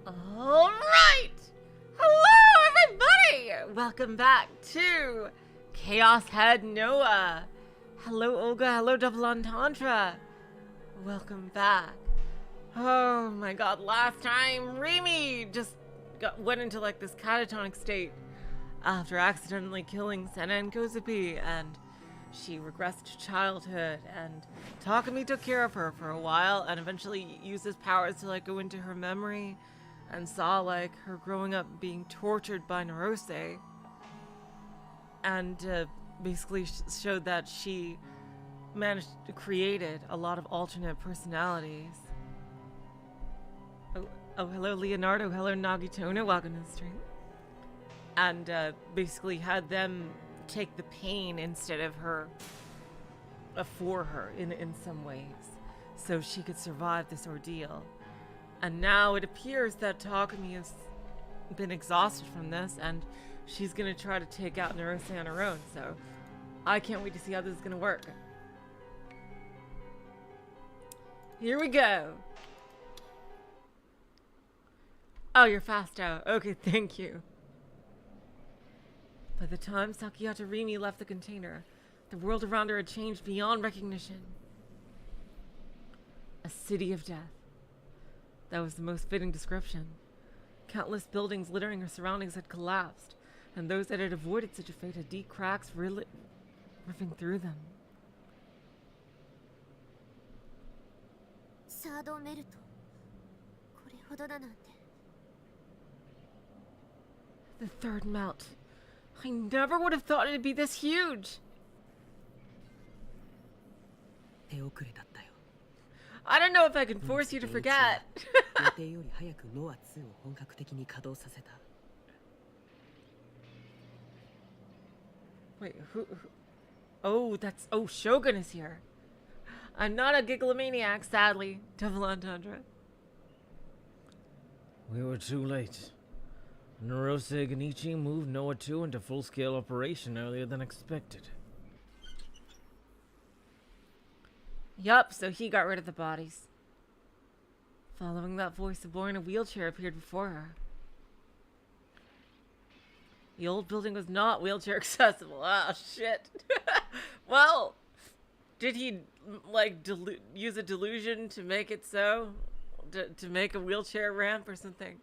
All right! Hello, everybody! Welcome back to Chaos Head NoaH. Hello, Olga. Hello, Double Entendre. Welcome back. Oh my god, last time Rimi just went into like this catatonic state after accidentally killing Senna and Kozupi, and she regressed to childhood, and Takumi took care of her for a while and eventually used his powers to like go into her memory and saw like her growing up being tortured by Norose, and basically showed that she managed to created a lot of alternate personalities. Oh, hello Leonardo, hello Nagitona, welcome to the stream. And basically had them take the pain instead of her, for her in some ways, so she could survive this ordeal. And now it appears that Takumi has been exhausted from this, and she's gonna try to take out Norose on her own, so I can't wait to see how this is gonna work. Here we go. Oh, you're fast out. Okay, thank you. By the time SakiHata Rimi left the container, the world around her had changed beyond recognition. A city of death. That was the most fitting description. Countless buildings littering her surroundings had collapsed, and those that had avoided such a fate had deep cracks ripping through them. The third melt. I never would have thought it'd be this huge. I don't know if I can force you to forget. Wait, who? Oh, that's... Oh, Shogun is here. I'm not a gigglomaniac, sadly. Double entendre. We were too late. Norose Genichi moved NoaH 2 into full-scale operation earlier than expected. Yup, so he got rid of the bodies. Following that voice, a boy in a wheelchair appeared before her. The old building was not wheelchair accessible. Ah, shit. Well, did he, like, use a delusion to make it so? To make a wheelchair ramp or something?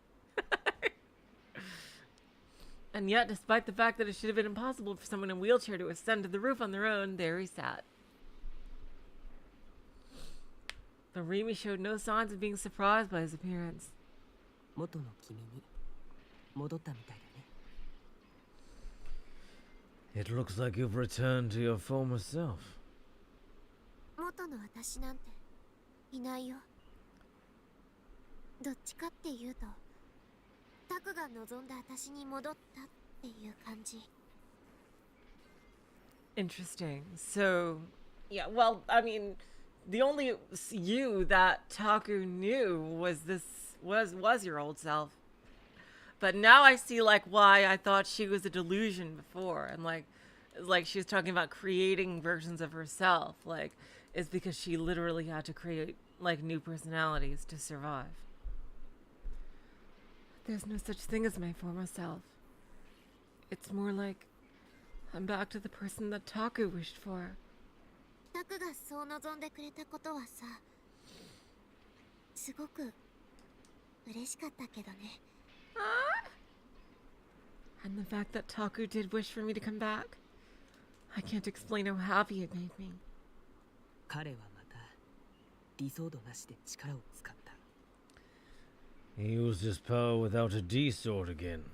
And yet, despite the fact that it should have been impossible for someone in a wheelchair to ascend to the roof on their own, there he sat. But Rimi showed no signs of being surprised by his appearance. It looks like you've returned to your former self. Interesting. So, yeah, well, I mean, the only you that Taku knew was your old self. But now I see like why I thought she was a delusion before, and like she was talking about creating versions of herself, like it's because she literally had to create like new personalities to survive. There's no such thing as my former self. It's more like I'm back to the person that Taku wished for. And the fact that Taku did wish for me to come back, I can't explain how happy it made me. He used his power without a D sword again.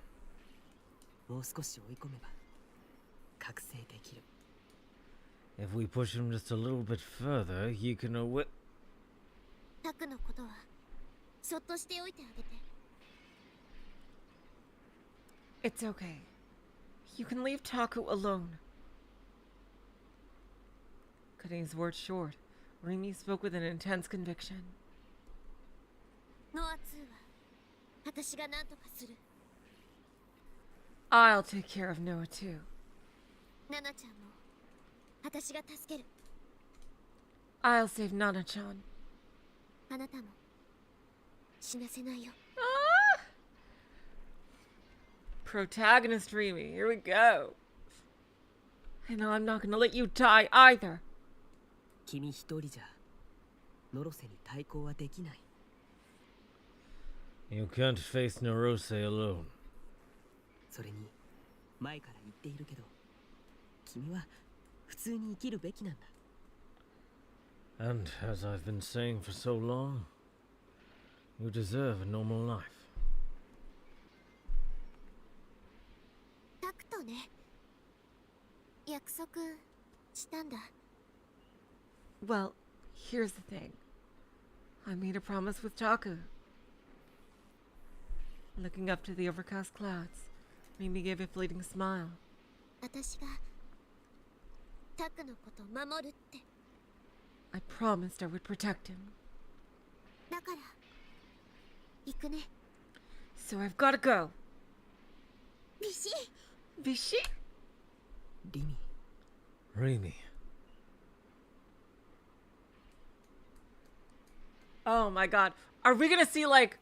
If we push him just a little bit further, he can It's okay. You can leave Taku alone. Cutting his words short, Rimi spoke with an intense conviction. I'll take care of NoaH too. I'll save Nana-chan. Ah! Protagonist Rimi, here we go. I know I'm not gonna let you die either. 君一人じゃノロセに対抗はできない。 You can't face Norose alone. それに前から言っているけど、君は普通に生きるべきなんだ。 And as I've been saying for so long, you deserve a normal life. タクトね。約束したんだ。 Well, here's the thing. I made a promise with Taku. Looking up to the overcast clouds, Rimi gave a fleeting smile. 私がタクのこと守るって。 I promised I would protect him. だから行くね。 So I've gotta go. ビシ Vichy? リミ、 Rimi. Oh my god. Are we gonna see like...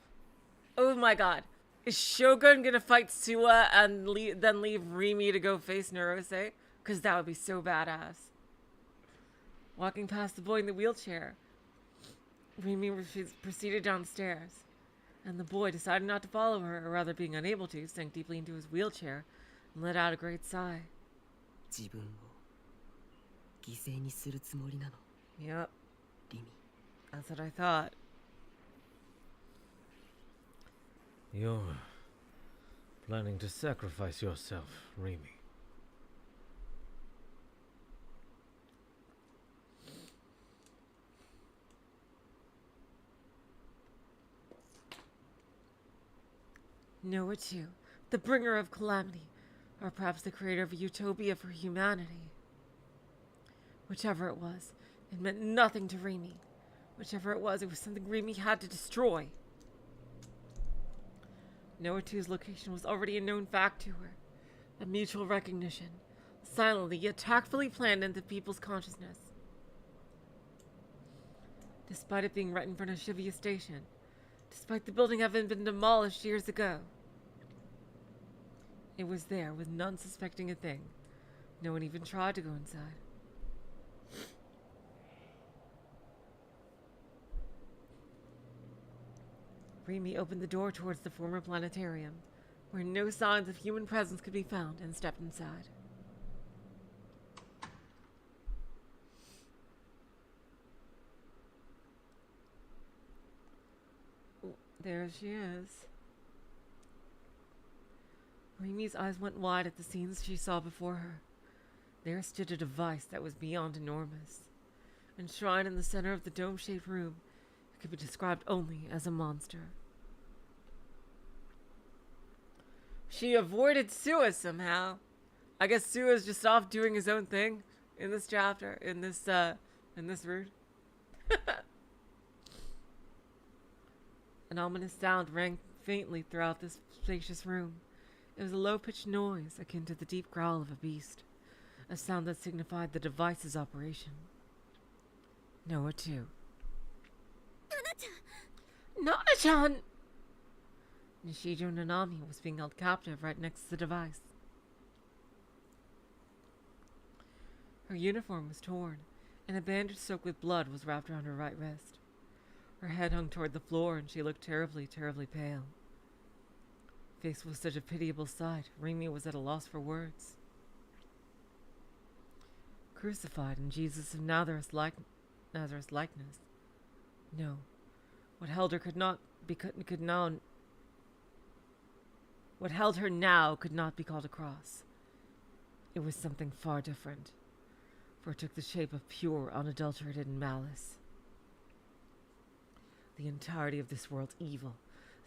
Oh my god. Is Shogun gonna fight Suwa and then leave Rimi to go face Norose? Because that would be so badass. Walking past the boy in the wheelchair, Rimi proceeded downstairs, and the boy decided not to follow her, or rather being unable to, sank deeply into his wheelchair and let out a great sigh. 自分を犠牲にするつもりなの、 Yep, リミ。 that's what I thought. You're planning to sacrifice yourself, Rimi. Noah too, the bringer of calamity, or perhaps the creator of a utopia for humanity. Whichever it was, it meant nothing to Rimi. Whichever it was something Rimi had to destroy. Noah 2's location was already a known fact to her, a mutual recognition, silently yet tactfully planned into people's consciousness. Despite it being right in front of Shibuya Station, despite the building having been demolished years ago, it was there with none suspecting a thing. No one even tried to go inside. Rimi opened the door towards the former planetarium, where no signs of human presence could be found, and stepped inside. There she is. Rimi's eyes went wide at the scenes she saw before her. There stood a device that was beyond enormous. Enshrined in the center of the dome-shaped room, it could be described only as a monster. She avoided Suwa somehow. I guess Suwa's just off doing his own thing in this chapter, in this route. An ominous sound rang faintly throughout this spacious room. It was a low-pitched noise akin to the deep growl of a beast, a sound that signified the device's operation. Noah too. Nana-chan! Nishijo Nanami was being held captive right next to the device. Her uniform was torn, and a bandage soaked with blood was wrapped around her right wrist. Her head hung toward the floor, and she looked terribly, terribly pale. Faced with such a pitiable sight, Rimi was at a loss for words. Crucified in Jesus of Nazareth's likeness. No, what held her What held her now could not be called a cross. It was something far different, for it took the shape of pure, unadulterated malice. The entirety of this world's evil,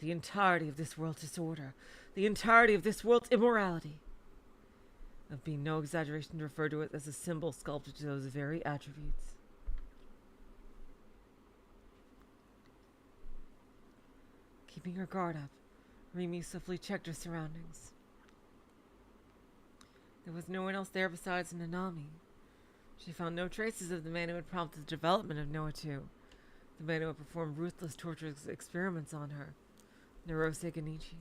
the entirety of this world's disorder, the entirety of this world's immorality. It would be no exaggeration to refer to it as a symbol sculpted to those very attributes. Keeping her guard up, Rimi swiftly checked her surroundings. There was no one else there besides Nanami. She found no traces of the man who had prompted the development of NoaH 2, the man who had performed ruthless torturous experiments on her, Norose Genichi.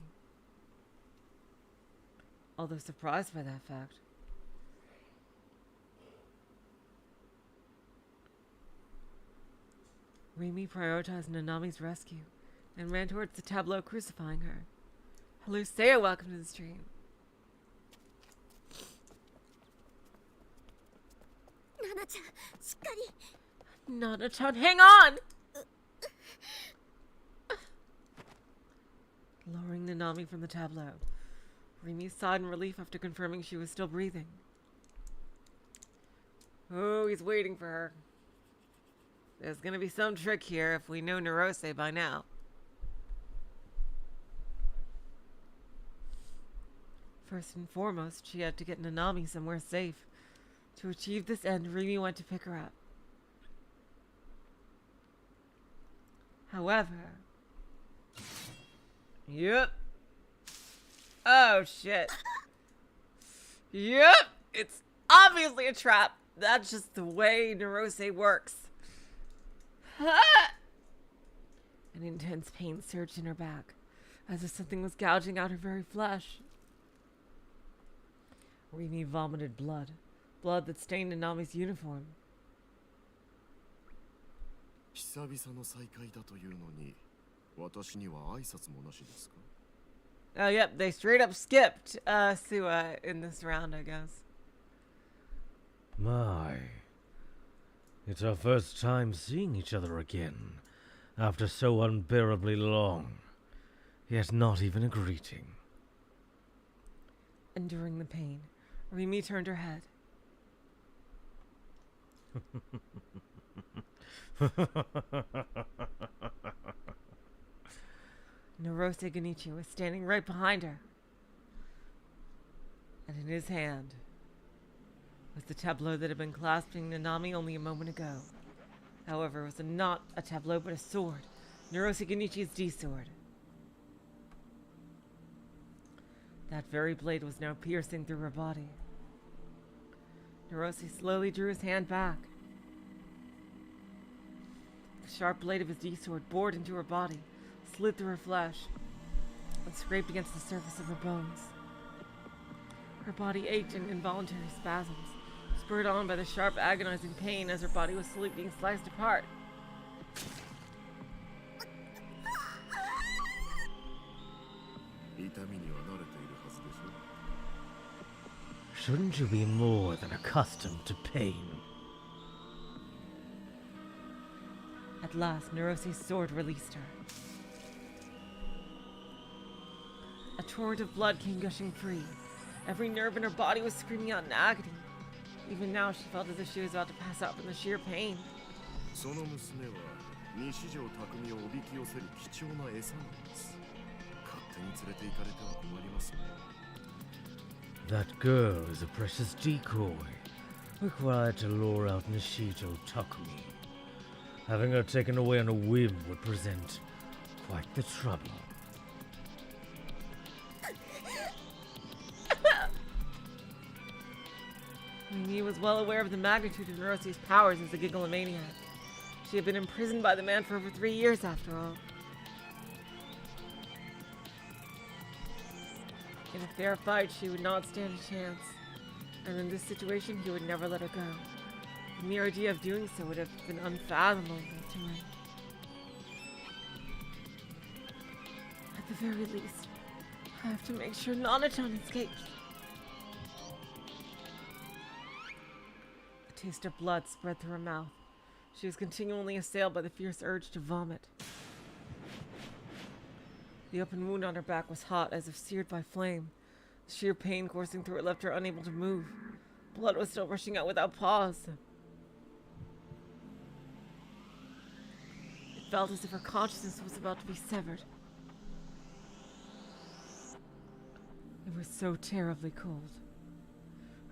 although surprised by that fact. Rimi prioritized Nanami's rescue and ran towards the tableau crucifying her. Hello, Saya, welcome to the stream. Nana-chan, しっかり Nana-chan, hang on! Lowering Nanami from the tableau, Rimi sighed in relief after confirming she was still breathing. Oh, he's waiting for her. There's gonna be some trick here if we know Norose by now. First and foremost, she had to get Nanami somewhere safe. To achieve this end, Rimi went to pick her up. However... Yep. Oh, shit. Yep. It's obviously a trap. That's just the way Norose works. An intense pain surged in her back, as if something was gouging out her very flesh. Rimi vomited blood that stained Nanami's uniform. 久々の再会だというのに、私には挨拶もなしですか? Oh, yep, they straight up skipped Sua in this round, I guess. My. It's our first time seeing each other again, after so unbearably long. Yet not even a greeting. Enduring the pain, Rimi turned her head. Norose Genichi was standing right behind her. And in his hand was the tableau that had been clasping Nanami only a moment ago. However, it was not a tableau but a sword. Norose Genichi's D-sword. That very blade was now piercing through her body. Norose slowly drew his hand back. The sharp blade of his D-sword bored into her body, slid through her flesh, and scraped against the surface of her bones. Her body ached in involuntary spasms, spurred on by the sharp, agonizing pain as her body was slowly being sliced apart. Shouldn't you be more than accustomed to pain? At last, Norose's sword released her. A torrent of blood came gushing free. Every nerve in her body was screaming out in agony. Even now, she felt as if she was about to pass out from the sheer pain. That girl is a precious decoy, required to lure out Nishito Takumi. Having her taken away on a whim would present quite the trouble. Rimi was well aware of the magnitude of Norose's powers as a gigalomaniac. She had been imprisoned by the man for over 3 years, after all. In a fair fight, she would not stand a chance. And in this situation, he would never let her go. The mere idea of doing so would have been unfathomable to him. At the very least, I have to make sure Nana-chan escapes. A taste of blood spread through her mouth. She was continually assailed by the fierce urge to vomit. The open wound on her back was hot, as if seared by flame. The sheer pain coursing through it left her unable to move. Blood was still rushing out without pause. It felt as if her consciousness was about to be severed. It was so terribly cold.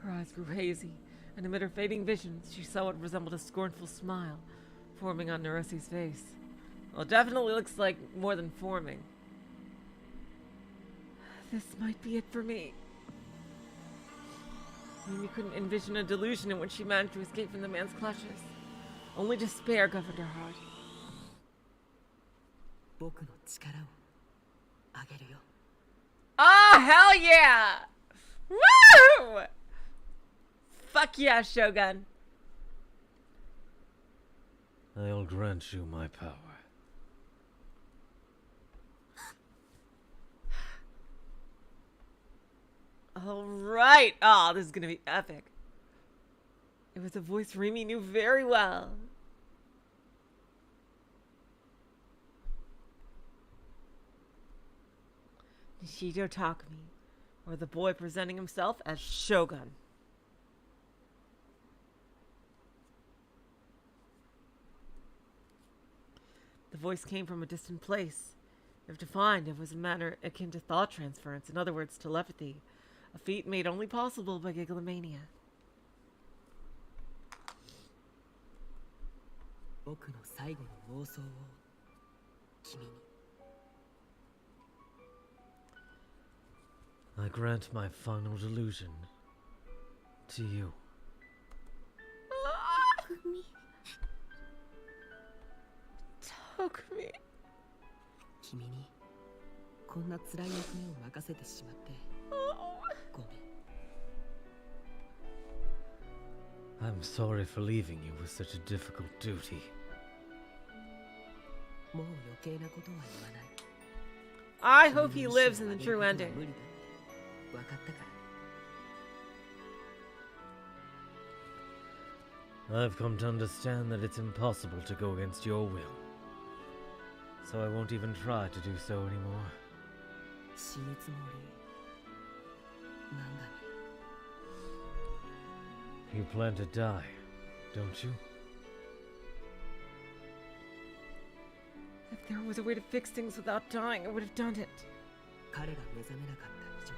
Her eyes grew hazy, and amid her fading visions, she saw what resembled a scornful smile forming on Norose's face. Well, it definitely looks like more than forming. This might be it for me. Rimi couldn't envision a delusion in which she managed to escape from the man's clutches. Only despair governed her heart. Ah, Oh, hell yeah! Woo! Fuck yeah, Shogun. I'll grant you my power. All right. Oh, this is gonna be epic. It was a voice Rimi knew very well. Nishido Takumi, or the boy presenting himself as Shogun. The voice came from a distant place. If defined, it was a matter akin to thought transference, in other words, telepathy, a feat made only possible by Gigalomania. 僕の最後の妄想を君に I grant my final delusion to you. Takumi. 君にこんな辛い役目を任せてしまってごめん I'm sorry for leaving you with such a difficult duty. もう余計なことは言わない I hope he lives in the true ending. 無理だ分かったから I've come to understand that it's impossible to go against your will. So I won't even try to do so anymore. 死ぬつもりなんだね You plan to die, don't you? If there was a way to fix things without dying, I would have done it. 彼が目覚めなかった以上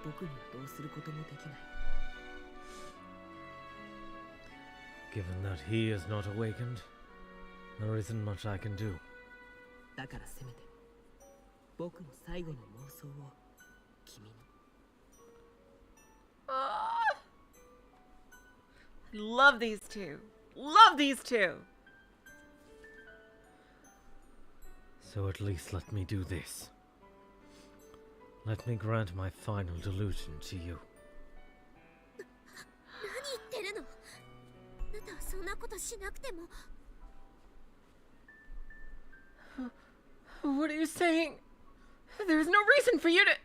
僕にはどうすることもできない Given that he is not awakened, there isn't much I can do. だからせめて僕の最後の妄想を君に Love these two. Love these two. So at least let me do this. Let me grant my final delusion to you. 何言ってるの？あなたはそんなことしなくても。 What are you saying? There's no reason for you to...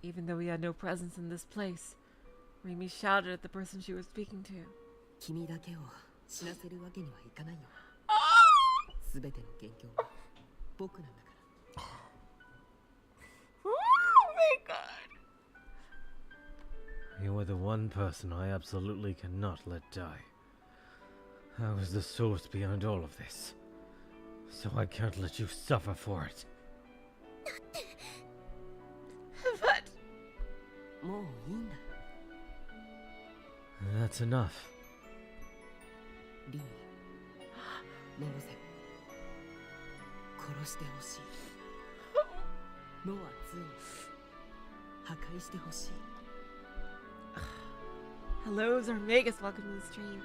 Even though he had no presence in this place, Rimi shouted at the person she was speaking to. 君だけを死なせるわけにはいかないよすべての元凶は僕なんだから Oh my god. You are the one person I absolutely cannot let die. How is the source behind all of this? So I can't let you suffer for it. But... もういいんだ That's enough. リミノロセ殺してほしいノア2破壊してほしい Hello, Zarmegas. Welcome to the stream.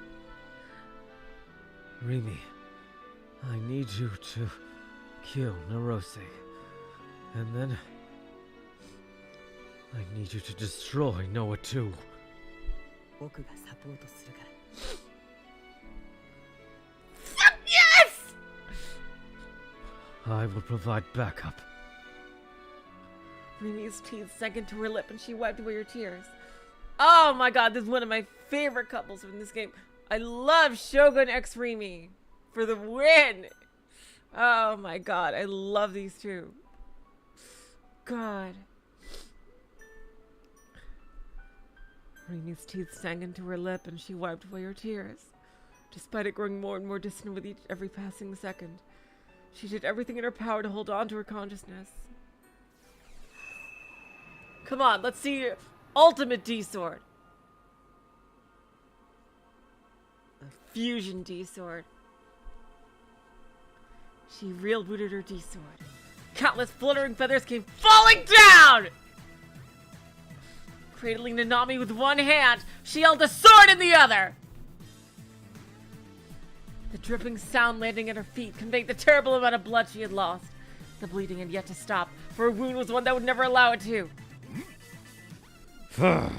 Rimi, I need you to kill Norose. And then I need you to destroy NoaH too. 僕がサポートするから Yes! I will provide backup. Rimi's teeth sank into her lip and she wiped away her tears. Oh my god, this is one of my favorite couples in this game. I love Shogun x Rimi for the win. Oh my god, I love these two. God. Rimi's teeth sank into her lip and she wiped away her tears. Despite it growing more and more distant with every passing second, she did everything in her power to hold on to her consciousness. Come on, let's see your ultimate D-sword. A fusion D-sword. She real booted her D-sword. Countless fluttering feathers came falling down! Cradling Nanami with one hand, she held a sword in the other! The dripping sound landing at her feet conveyed the terrible amount of blood she had lost. The bleeding had yet to stop, for her wound was one that would never allow it to. Oh!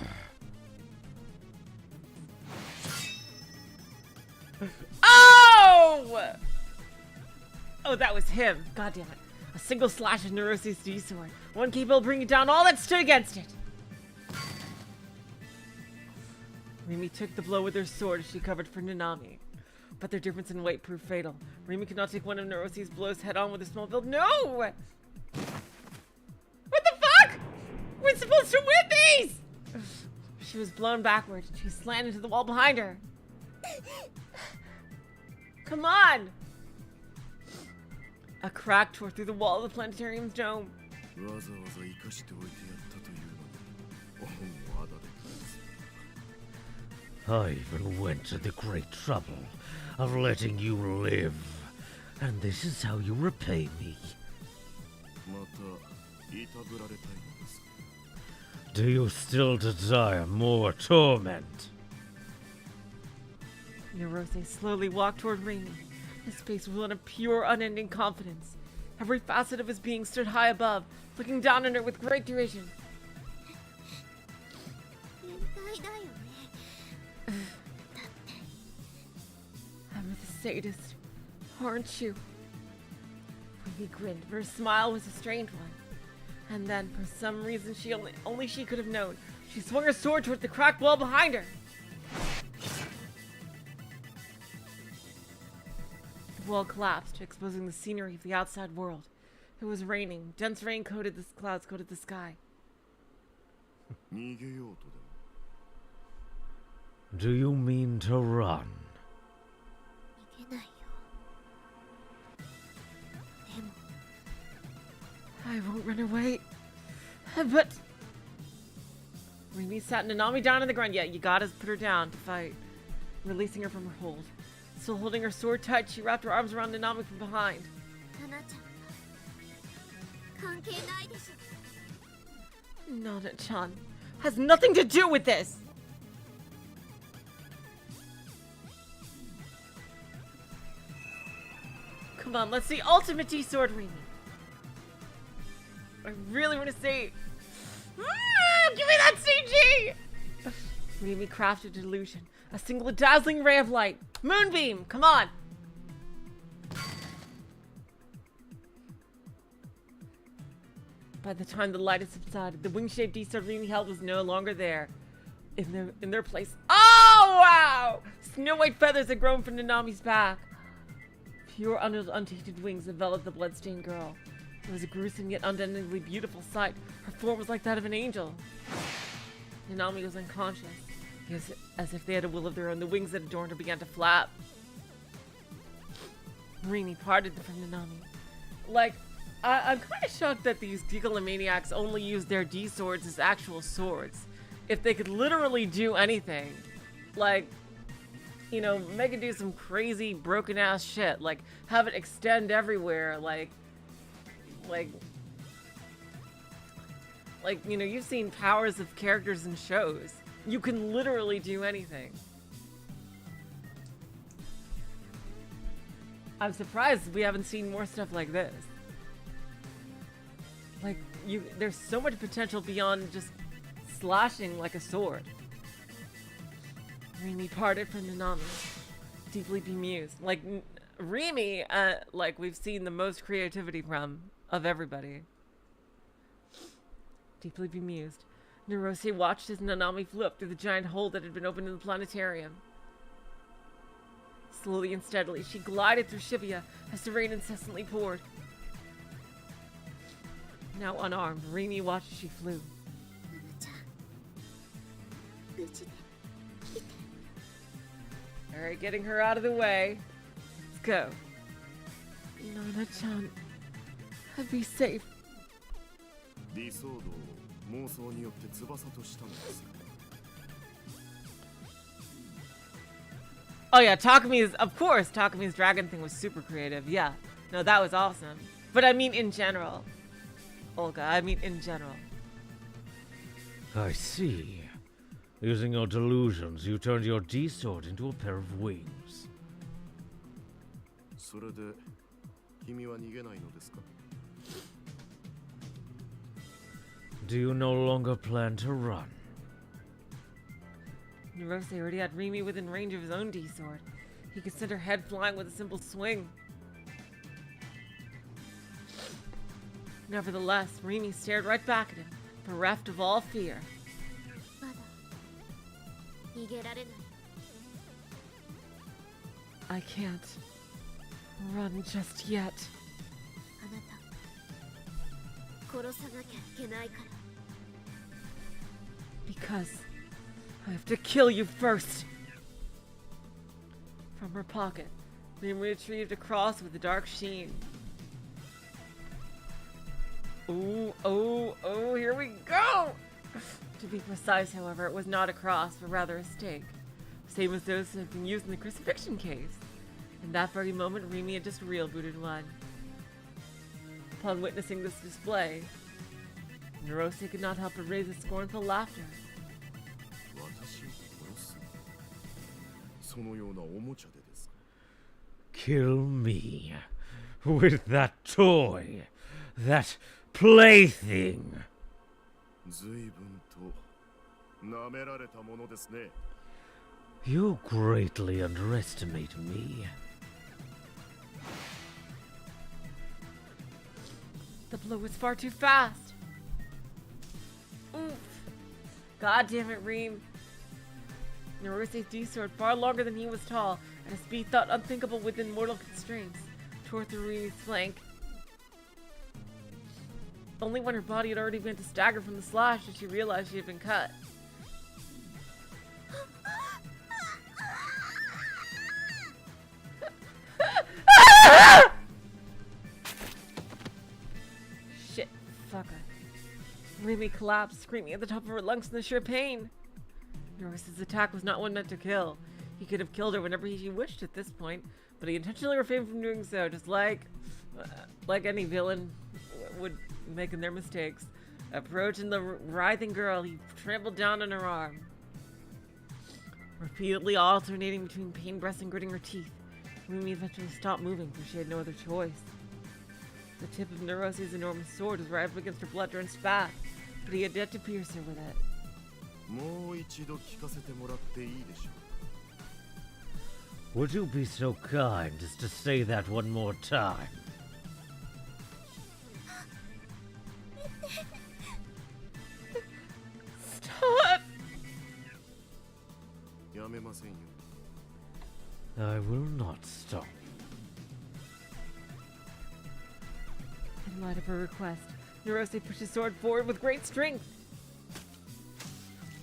Oh, that was him. God damn it. A single slash of Norose's D-sword. One capable of bringing down all that stood against it. Rimi took the blow with her sword as she covered for Nanami. But their difference in weight proved fatal. Rimi could not take one of Norose's blows head on with a small build. No! What the fuck? We're supposed to win these! She was blown backward and she slammed into the wall behind her. Come on! A crack tore through the wall of the planetarium's dome. I even went to the great trouble of letting you live, and this is how you repay me. Do you still desire more torment? Norose slowly walked toward Rimi. His face was one of pure, unending confidence. Every facet of his being stood high above, looking down on her with great derision. I'm the sadist, aren't you? Rimi grinned, but her smile was a strange one. And then, for some reason only she could have known, she swung her sword toward the cracked wall behind her. The wall collapsed, exposing the scenery of the outside world. It was raining. Dense rain coated the clouds coated the sky. Do you mean to run? I won't run away. But Rimi sat Nanami down on the ground. Yeah, you gotta put her down to fight. Releasing her from her hold. Still holding her sword tight, she wrapped her arms around Nanami from behind. Nana-chan has nothing to do with this! Come on, let's see ultimate D-sword Rimi. I really want to see. Give me that CG! Rimi crafted a delusion. A single dazzling ray of light. Moonbeam! Come on! By the time the light had subsided, the wing-shaped D-sword Rimi held was no longer there. In their place. Oh, wow! Snow white feathers had grown from Nanami's back. Pure, untainted wings enveloped the bloodstained girl. It was a gruesome yet unendingly beautiful sight. Her form was like that of an angel. Nanami was unconscious. As if they had a will of their own, the wings that adorned her began to flap. Rimi parted from Nanami. Like, I'm kind of shocked that these Decolomaniacs only use their D-swords as actual swords. If they could literally do anything, like, you know, make it do some crazy broken-ass shit. Like, have it extend everywhere, like, you know, you've seen powers of characters in shows. You can literally do anything. I'm surprised we haven't seen more stuff like this. Like, there's so much potential beyond just slashing like a sword. Rimi parted from Nanami, deeply bemused. Like, Rimi, like, we've seen the most creativity from of everybody. Deeply bemused, Norose watched as Nanami flew up through the giant hole that had been opened in the planetarium. Slowly and steadily, she glided through Shibuya as the rain incessantly poured. Now unarmed, Rimi watched as she flew. Alright, getting her out of the way. Let's go. Nana-chan, be safe. Oh yeah, Takumi's dragon thing was super creative. Yeah, no, that was awesome. But I mean in general. Olga, I mean in general. I see. Using your delusions, you turned your D-sword into a pair of wings. Do you no longer plan to run? Norose already had Rimi within range of his own D-sword. He could send her head flying with a simple swing. Nevertheless, Rimi stared right back at him, bereft of all fear. まだ逃げられない。 I can't run just yet. あなた殺さなきゃいけないから。 Because I have to kill you first. From her pocket, Rimi retrieved a cross with a dark sheen. Oh, oh, oh, here we go! To be precise, however, it was not a cross, but rather a stake. Same as those that had been used in the crucifixion case. In that very moment, Rimi had just real-booted one. Upon witnessing this display, Norose could not help but raise a scornful laughter. 私を殺すそのようなおもちゃでですか Kill me with that toy, that plaything. 随分と舐められたものですね You greatly underestimate me. The blow was far too fast. Oof. God damn it, Reem. Norose's D-sword, far longer than he was tall, and a speed thought unthinkable within mortal constraints, tore through Remi's flank. Only when her body had already begun to stagger from the slash did she realize she had been cut. Shit, fucker. Rimi collapsed, screaming at the top of her lungs in the sheer pain. Norose's attack was not one meant to kill. He could have killed her whenever he wished at this point, but he intentionally refrained from doing so, just like any villain would make in their mistakes. Approaching the writhing girl, he trampled down on her arm. Repeatedly alternating between pain breaths and gritting her teeth, Rimi eventually stopped moving, for she had no other choice. The tip of Norose's enormous sword was right up against her blood-drenched back, but he had yet to pierce her with it. もう一度聞かせてもらっていいでしょ Would you be so kind as to say that one more time? Stop! うやめませんよ I will not stop. In light of her request, Norose pushed his sword forward with great strength.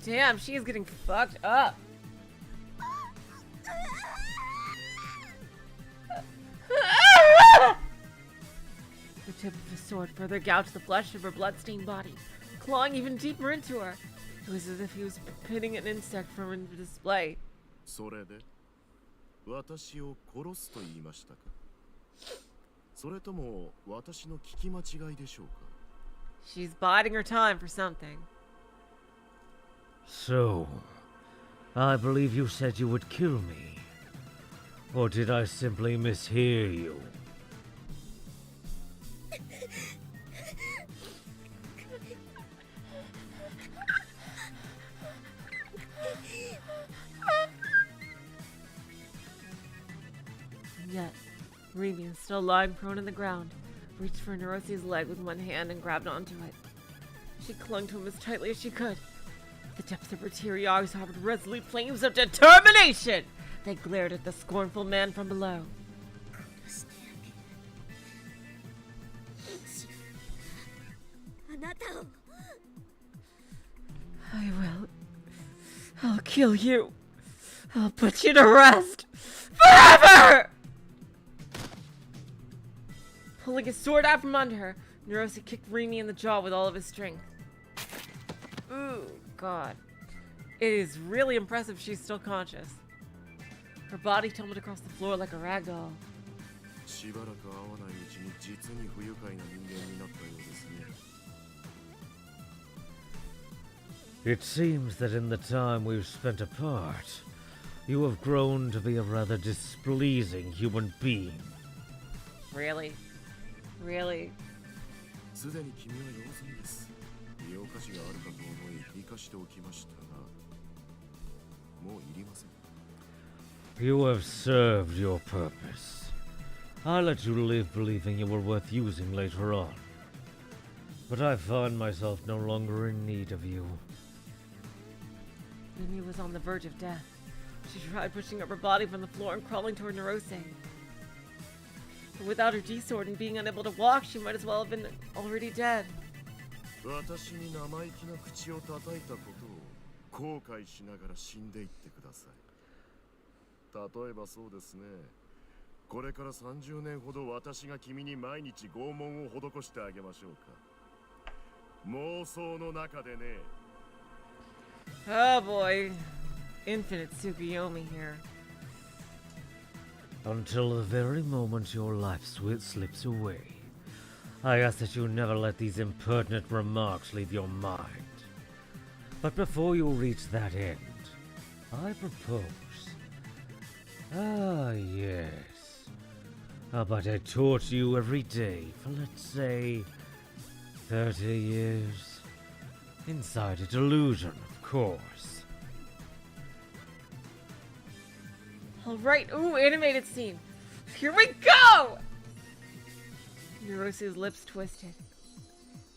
Damn, she is getting fucked up. The tip of his sword further gouged the flesh of her bloodstained body, clawing even deeper into her. It was as if he was pitting an insect from her display. それで私を殺すと言いましたかそれとも私の聞き間違いでしょうか She's biding her time for something. So, I believe you said you would kill me. Or did I simply mishear you? And yet, Rimi, still lying prone on the ground, reached for Norose's leg with one hand and grabbed onto it. She clung to him as tightly as she could. The depths of her teary eyes harbored resolute flames of determination! They glared at the scornful man from below. あなたを I will. I'll kill you. I'll put you to rest. Forever! Pulling his sword out from under her, Norose kicked Rimi in the jaw with all of his strength. Ooh, God. It is really impressive she's still conscious. Her body tumbled across the floor like a rag doll. しばらく会わないうちに実に不愉快な人間になったようですね It seems that in the time we've spent apart, you have grown to be a rather displeasing human being. Really? Really? すでに君は用済みです利用価値があるかと思い生かしておきましたが、もういりません。 You have served your purpose. I let you live believing you were worth using later on. But I find myself no longer in need of you. Rimi was on the verge of death. She tried pushing up her body from the floor and crawling toward Norose. But without her D-sword and being unable to walk, she might as well have been already dead. 私に生意気な口を叩いたことを後悔しながら死んでいってください。例えばそうですね。これから30年ほど私が君に毎日拷問を施してあげましょうか。妄想の中でね。Oh boy. Infinite Tsukuyomi here. Until the very moment your life slips away, I ask that you never let these impertinent remarks leave your mind. But before you reach that end, I propose... Ah, yes. How about I torture you every day for, let's say, 30 years? Inside a delusion, of course. Alright, ooh, animated scene. Here we go! Norose's lips twisted,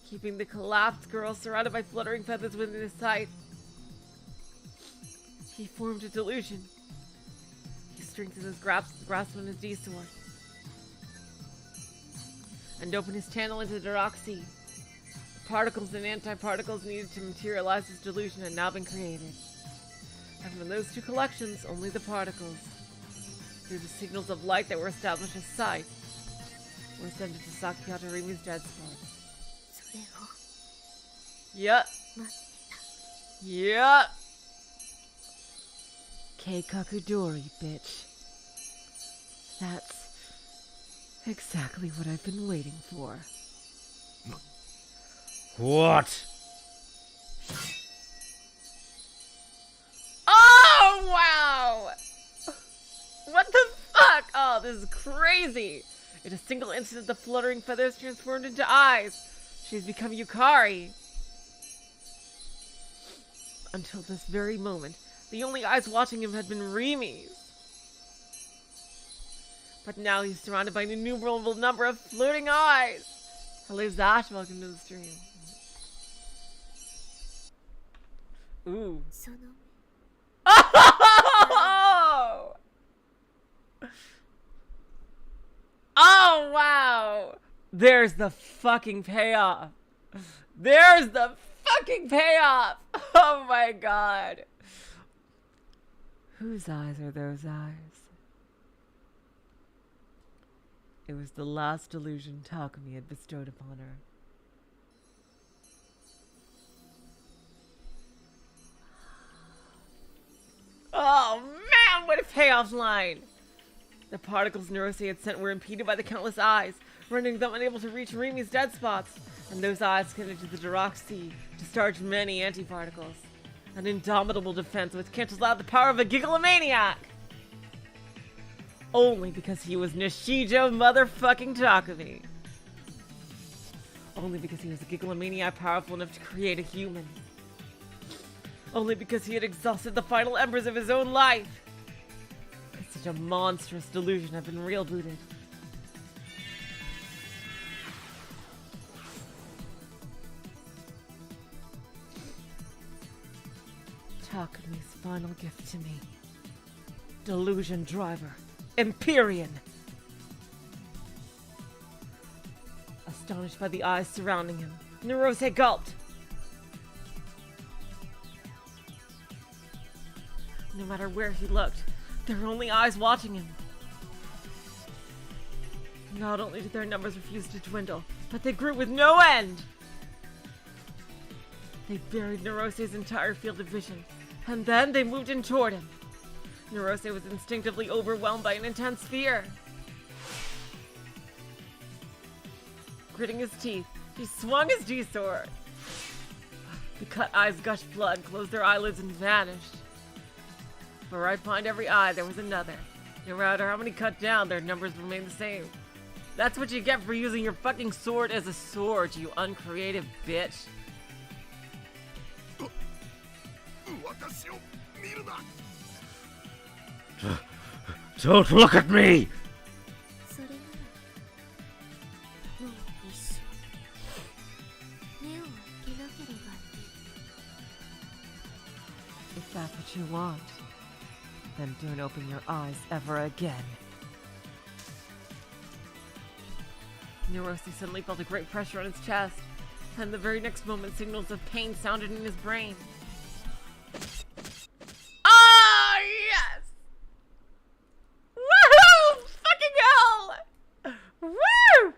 keeping the collapsed girl surrounded by fluttering feathers within his sight. He formed a delusion. He strengthened his grasp on his D-sword and opened his channel into the Dark Sea. The particles and antiparticles needed to materialize his delusion had now been created. And from those two collections, only the particles, through the signals of light that were established as sight, were sent into SakiHata Rimi's dead spot. それを Yup. 待ってた。 Yup. Keikakudori, bitch. That's exactly what I've been waiting for. What? Oh, wow! What the fuck? Oh, this is crazy. In a single instant, the fluttering feathers transformed into eyes. She's become Yukari. Until this very moment, the only eyes watching him had been Rimi's. But now he's surrounded by an innumerable number of floating eyes. Hello, Zash. Welcome to the stream. Ooh. その Oh! Oh, wow! There's the fucking payoff. There's the fucking payoff. Oh my god. Whose eyes are those eyes? It was the last delusion Takumi had bestowed upon her. Oh man, what a payoff line! The particles Norose had sent were impeded by the countless eyes, rendering them unable to reach Rimi's dead spots, and those eyes connected to the Dark Sea, discharged many antiparticles. An indomitable defense which cancels out the power of a gigalomaniac! Only because he was Nishijo motherfucking Takumi. Only because he was a gigalomaniac powerful enough to create a human. Only because he had exhausted the final embers of his own life. Such a monstrous delusion had been real-booted. Takumi's final gift to me. Delusion driver. Empyrean! Astonished by the eyes surrounding him, Norose gulped. No matter where he looked, there were only eyes watching him. Not only did their numbers refuse to dwindle, but they grew with no end! They buried Norose's entire field of vision, and then they moved in toward him. Norose was instinctively overwhelmed by an intense fear. Gritting his teeth, he swung his D-sword. The cut eyes gushed blood, closed their eyelids, and vanished. But right behind every eye, there was another. No matter how many cut down, their numbers remained the same. That's what you get for using your fucking sword as a sword, you uncreative bitch. 私を見るな。 Don't look at me! それならもう一緒目を開けなければいい。 If that's what you want, then don't open your eyes ever again. Norose suddenly felt a great pressure on his chest, and the very next moment signals of pain sounded in his brain. Ah, yes! Woohoo! Fucking hell! Woo!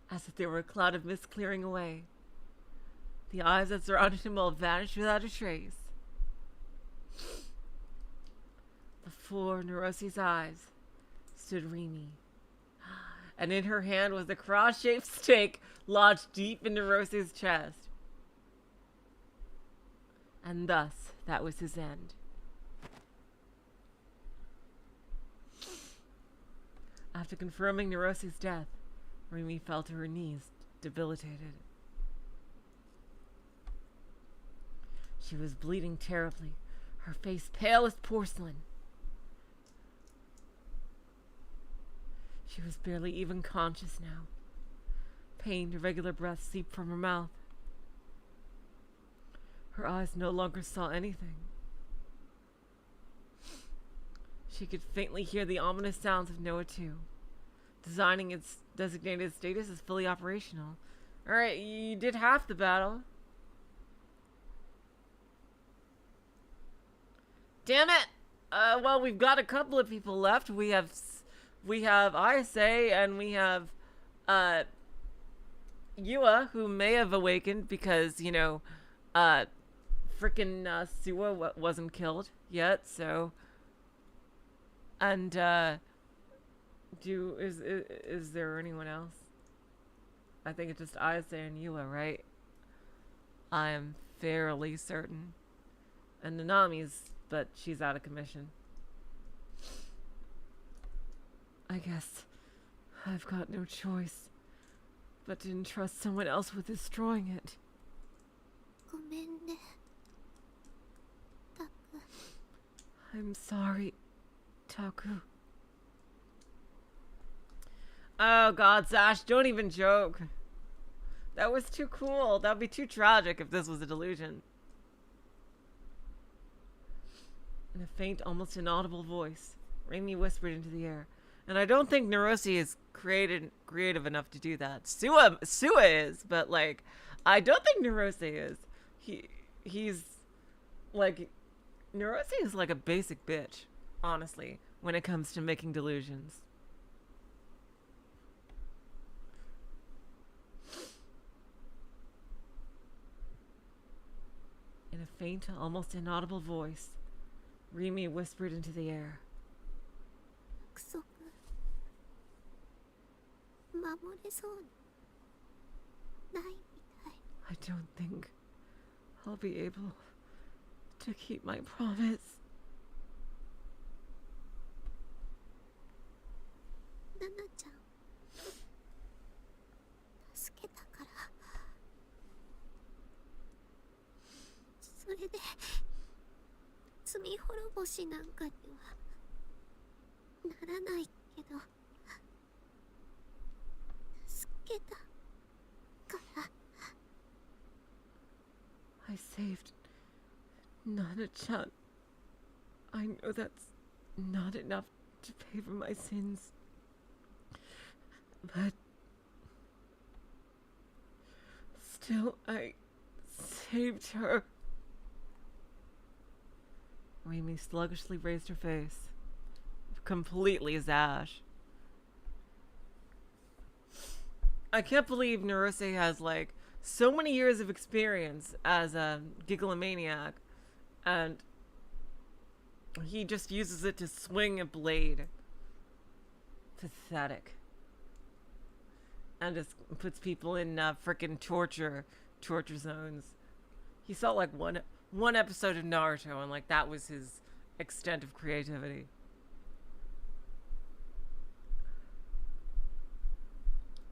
As if there were a cloud of mist clearing away. The eyes that surrounded him all vanished without a trace. Before Norose's eyes stood Rimi, and in her hand was a cross-shaped stake lodged deep in Norose's chest. And thus, that was his end. After confirming Norose's death, Rimi fell to her knees, debilitated. She was bleeding terribly, her face pale as porcelain. She was barely even conscious now. Pained, irregular breaths seeped from her mouth. Her eyes no longer saw anything. She could faintly hear the ominous sounds of NoaH 2, designing its designated status as fully operational. Alright, you did half the battle. Damn it! Well, we've got a couple of people left. We have Isa, and we have Yua, who may have awakened because, you know, frickin' Suwa wasn't killed yet, so. And is there anyone else? I think it's just Isa and Yua, right? I am fairly certain. And Nanami's, but she's out of commission. I guess I've got no choice but to entrust someone else with destroying it. ごめんね、タク。 I'm sorry, Taku. Oh god, Sash, don't even joke. That was too cool. That would be too tragic if this was a delusion. In a faint, almost inaudible voice, Rimi whispered into the air. And I don't think Norose is creative enough to do that. Suwa is, but like, I don't think Norose is. He's like, Norose is like a basic bitch, honestly, when it comes to making delusions. In a faint, almost inaudible voice, Rimi whispered into the air. 約束守れそうにないみたい。 I don't think I'll be able to keep my promise. ナナちゃん助けたから。それで罪滅ぼしなんかにはならないけど、助けたから。 I saved Nana-chan. I know that's not enough to pay for my sins. But still, I saved her. Rimi sluggishly raised her face, completely as ash. I can't believe Norose has like so many years of experience as a gigglomaniac, and he just uses it to swing a blade. Pathetic. And just puts people in frickin' torture zones. He saw like one episode of Naruto, and like that was his extent of creativity.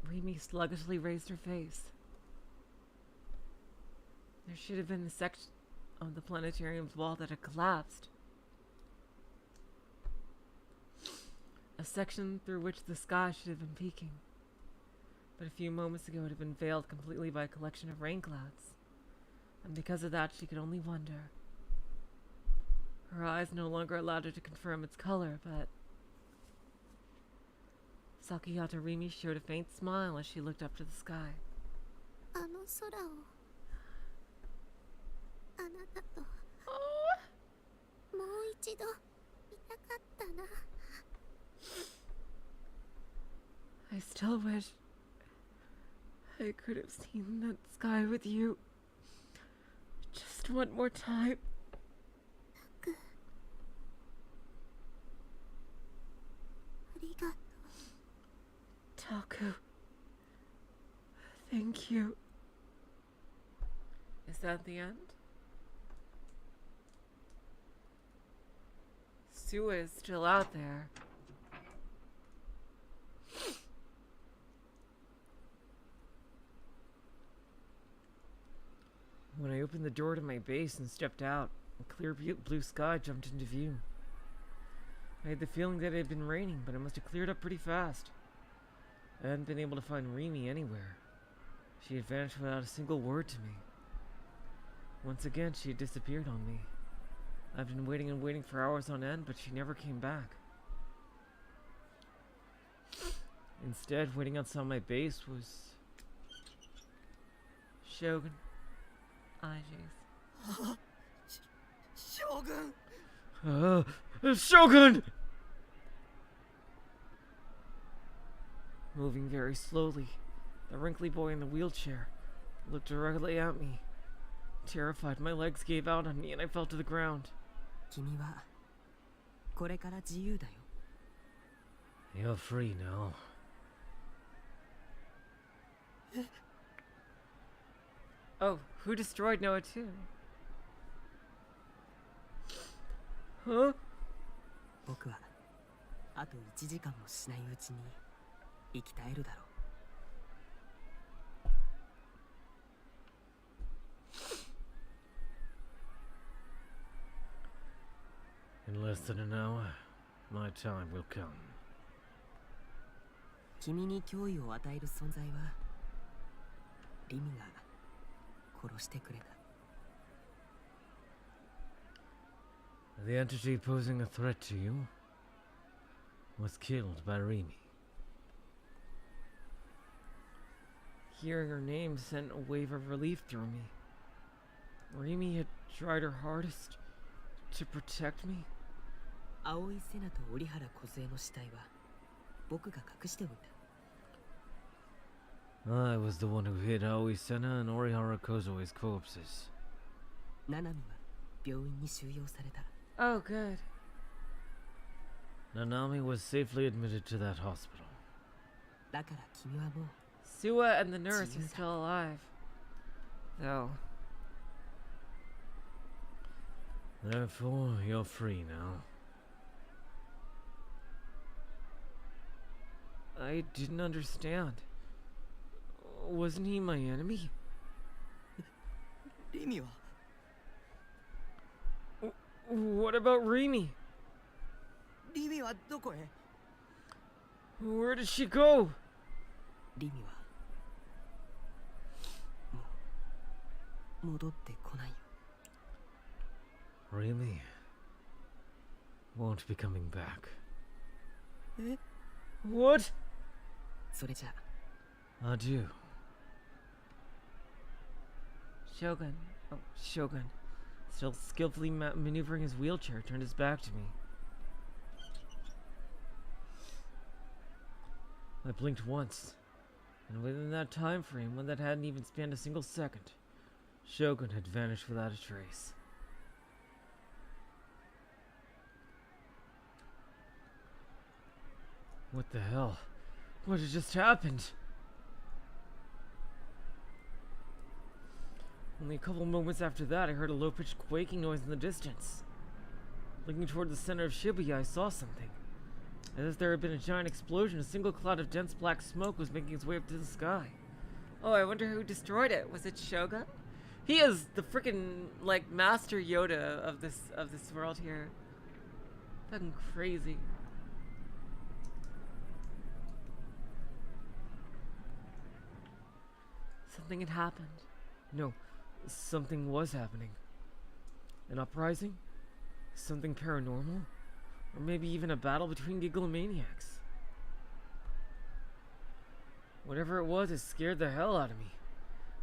Rimi sluggishly raised her face. There should have been of the planetarium's wall that had collapsed. A section through which the sky should have been peeking. But a few moments ago it had been veiled completely by a collection of rain clouds. And because of that, she could only wonder. Her eyes no longer allowed her to confirm its color, but SakiHata Rimi showed a faint smile as she looked up to the sky. あの空をあなたともう一度見たかったな。 I still wish I could have seen that sky with you. Just one more time. ありがとう。 Taku. Thank you. Is that the end? Sua is still out there. When I opened the door to my base and stepped out, a clear blue sky jumped into view. I had the feeling that it had been raining, but it must have cleared up pretty fast. I hadn't been able to find Rimi anywhere. She had vanished without a single word to me. Once again, she had disappeared on me. I've been waiting and waiting for hours on end, but she never came back. Instead, waiting outside my base was Shogun. Ah, jeez. Shogun! Shogun! Moving very slowly, the wrinkly boy in the wheelchair looked directly at me. Terrified, my legs gave out on me and I fell to the ground. 君はこれから自由だよ。 You're free now. Oh, who destroyed NoaH too? Huh? 僕はあと1時間もしないうちに生き絶えるだろう。 In less than an hour, my time will come. 君に脅威を与える存在はリミが殺してくれた。 The entity posing a threat to you was killed by Rimi. Hearing her name sent a wave of relief through me. Rimi had tried her hardest to protect me. 青井瀬名と折原梢の死体は僕が隠しておいた。 I was the one who hid Aoi Sena and Orihara Kozoe's corpses. 七海は病院に収容された。 Oh, good. Nanami was safely admitted to that hospital. だから君はもう Sua and the nurse are still alive. Though. Therefore, you're free now. I didn't understand. Wasn't he my enemy? リミは What about Rimi? リミはどこへ？ Where did she go? リミはもう戻ってこないよ。 Rimi won't be coming back. え？ What? それじゃ Adieu. Shogun. Oh, Shogun. Still skillfully maneuvering his wheelchair, turned his back to me. I blinked once, and within that time frame, one that hadn't even spanned a single second, Shogun had vanished without a trace. What the hell? What had just happened? Only a couple moments after that, I heard a low-pitched quaking noise in the distance. Looking toward the center of Shibuya, I saw something. As if there had been a giant explosion, a single cloud of dense black smoke was making its way up to the sky. Oh, I wonder who destroyed it. Was it Shogun? He is the freaking like Master Yoda of this world here. Fucking crazy. Something had happened. No, something was happening. An uprising? Something paranormal? Or maybe even a battle between gigalomaniacs? Whatever it was, it scared the hell out of me.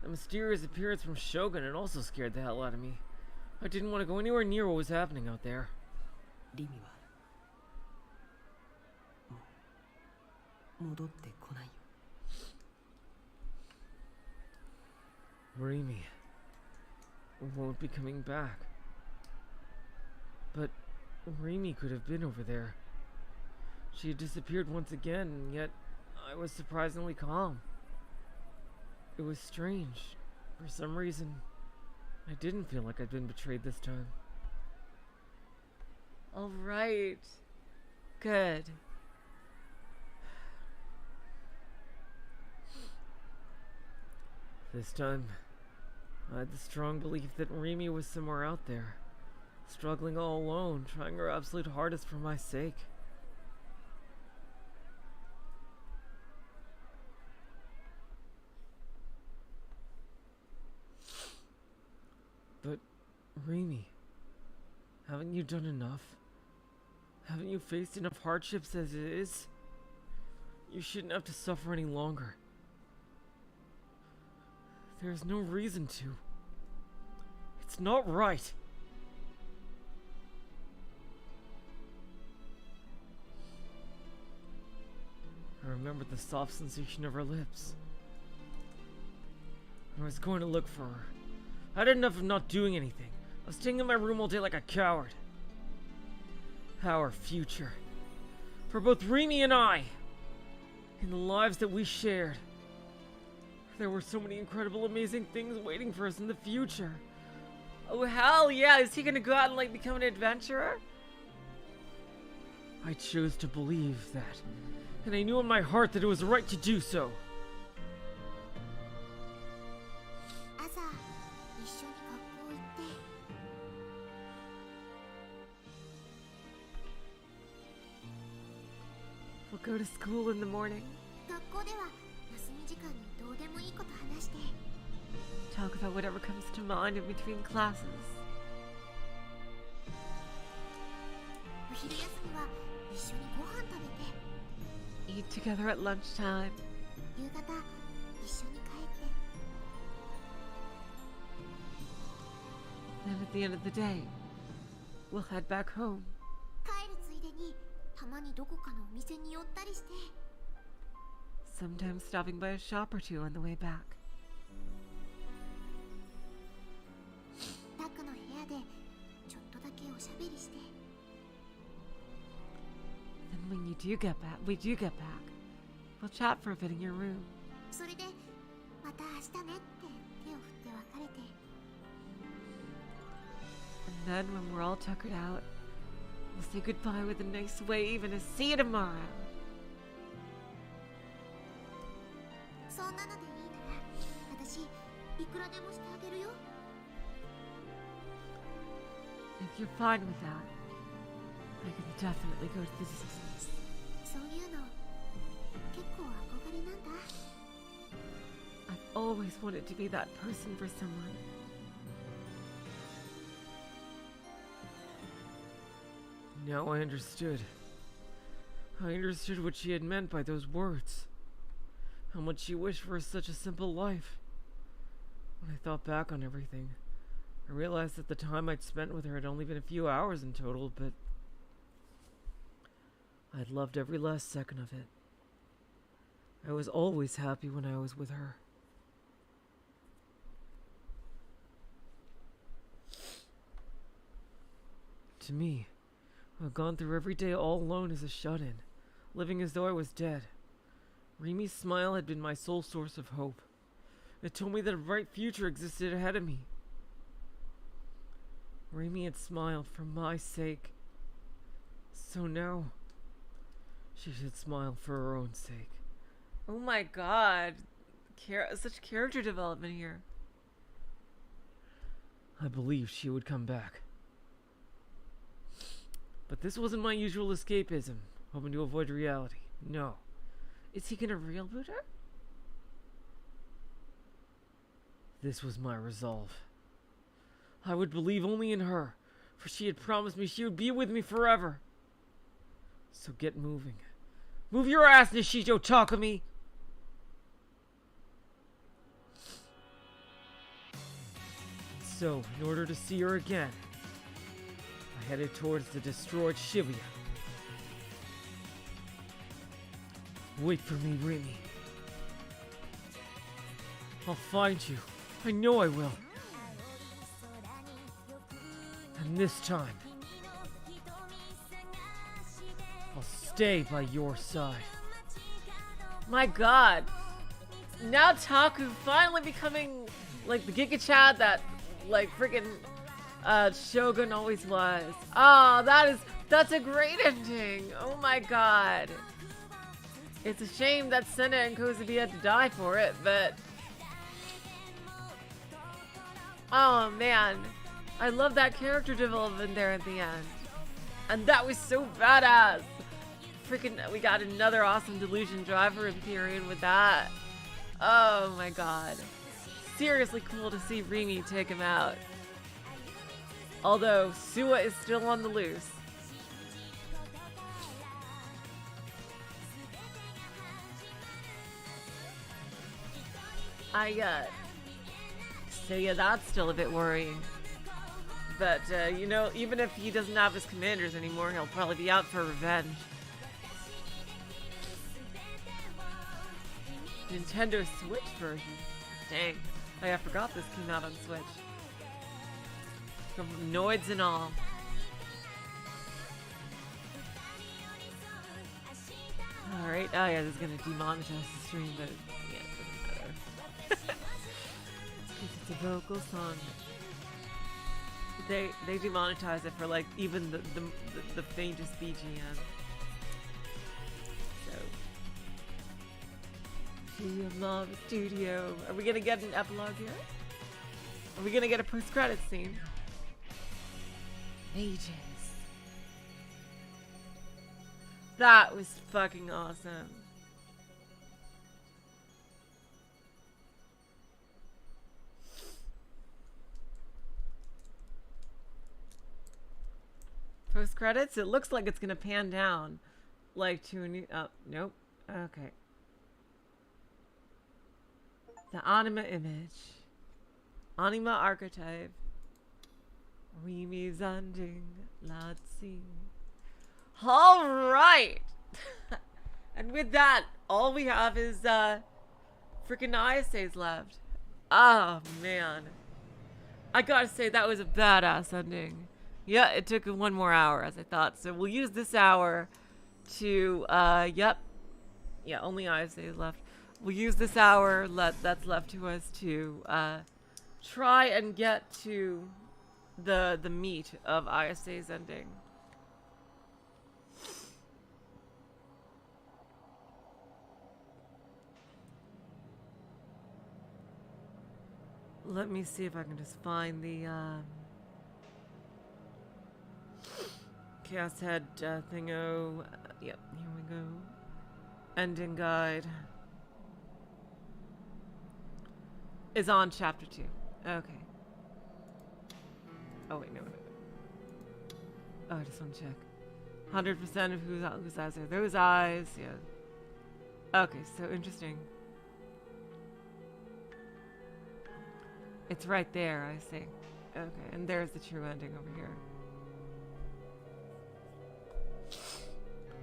The mysterious appearance from Shogun had also scared the hell out of me. I didn't want to go anywhere near what was happening out there. リミはもう戻ってこないよ。 Rimi won't be coming back. But Rimi could have been over there. She had disappeared once again, and yet I was surprisingly calm. It was strange. For some reason, I didn't feel like I'd been betrayed this time. All right. Good. This time, I had the strong belief that Rimi was somewhere out there, struggling all alone, trying her absolute hardest for my sake. But, Rimi, haven't you done enough? Haven't you faced enough hardships as it is? You shouldn't have to suffer any longer. There's no reason to. It's not right. I remembered the soft sensation of her lips. I was going to look for her. I had enough of not doing anything. I was staying in my room all day like a coward. Our future. For both Rimi and I. In the lives that we shared. There were so many incredible, amazing things waiting for us in the future. Oh, hell yeah. Is he gonna go out and, like, become an adventurer? I chose to believe that. And I knew in my heart that it was right to do so. 朝一緒に学校行って We'll go to school in the morning. 学校では休み時間にどうでもいいこと話して Talk about whatever comes to mind in between classes. お昼休みは一緒にご飯食べて Eat together at lunchtime. 夕方一緒に帰って Then at the end of the day, we'll head back home. 帰るついでにたまにどこかのお店に寄ったりして Sometimes stopping by a shop or two on the way back. タクの部屋でちょっとだけおしゃべりして Then when we do get back, we'll chat for a bit in your room. それでまた明日ねって手を振って別れて And then when we're all tuckered out, we'll say goodbye with a nice wave and a see you tomorrow. そんなのでいいなら私いくらでもしてあげるよ If you're fine with that, I can definitely go to the distance. そういうの結構憧れなんだ I've always wanted to be that person for someone. Now I understood. I understood what she had meant by those words. How much she wished for such a simple life. When I thought back on everything, I realized that the time I'd spent with her had only been a few hours in total, but I'd loved every last second of it. I was always happy when I was with her. To me, who had gone through every day all alone as a shut-in, living as though I was dead, Rimi's smile had been my sole source of hope. It told me that a bright future existed ahead of me. Rimi had smiled for my sake. So now, she should smile for her own sake. Oh my god. Such character development here. I believed she would come back. But this wasn't my usual escapism, hoping to avoid reality. No. Is he gonna reboot her? This was my resolve. I would believe only in her, for she had promised me she would be with me forever. So get moving. Move your ass, Nishito Takumi! So, in order to see her again, I headed towards the destroyed Shibuya. Wait for me, Rimi. I'll find you. I know I will. And this time, I'll stay by your side. My god. Now Taku finally becoming like the Giga Chad that like freaking Shogun always was. Oh, that's a great ending. Oh my god. It's a shame that Senna and Kozubi had to die for it, but oh man. I love that character development there at the end. And that was so badass. Freaking, we got another awesome Delusion Driver in period with that. Oh my god. Seriously cool to see Rimi take him out. Although, Suwa is still on the loose. So yeah, that's still a bit worrying. But, you know, even if he doesn't have his commanders anymore, he'll probably be out for revenge. Nintendo Switch version. Dang. I forgot this came out on Switch. From Noids and all. Alright. Oh yeah, this is gonna demonetize the stream, but yeah, it doesn't matter. It's a vocal song. They demonetize it for like even the faintest BGM. So Love Studio. Are we gonna get an epilogue here? Are we gonna get a post-credits scene? Mages. That was fucking awesome. Post credits? It looks like it's gonna pan down like to a new. Oh, nope. Okay. The anima image. Anima archetype. Rimi's ending. Let's see. Alright! And with that, all we have is freaking ISAs left. Oh man. I gotta say, that was a badass ending. Yeah, it took 1 more hour as I thought. So we'll use this hour to, yep. Yeah, only ISA is left. We'll use this hour that's left to us to try and get to the meat of ISA's ending. Let me see if I can just find the Chaos Head thingo. Yep, here we go. Ending guide is on chapter 2. Okay. Oh wait, no. Oh, I just want to check. 100% of whose eyes are those eyes. Yeah. Okay, so interesting. It's right there, I see. Okay, and there's the true ending over here.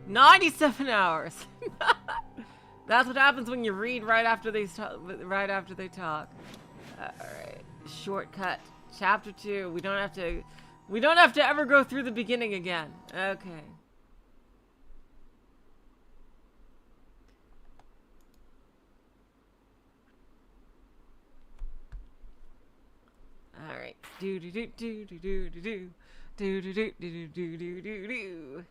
97 hours. That's what happens when you read right after they talk. All right, shortcut. Chapter 2. We don't have to ever go through the beginning again. Okay. All right. Do do do do do do do do do do do do do do do do.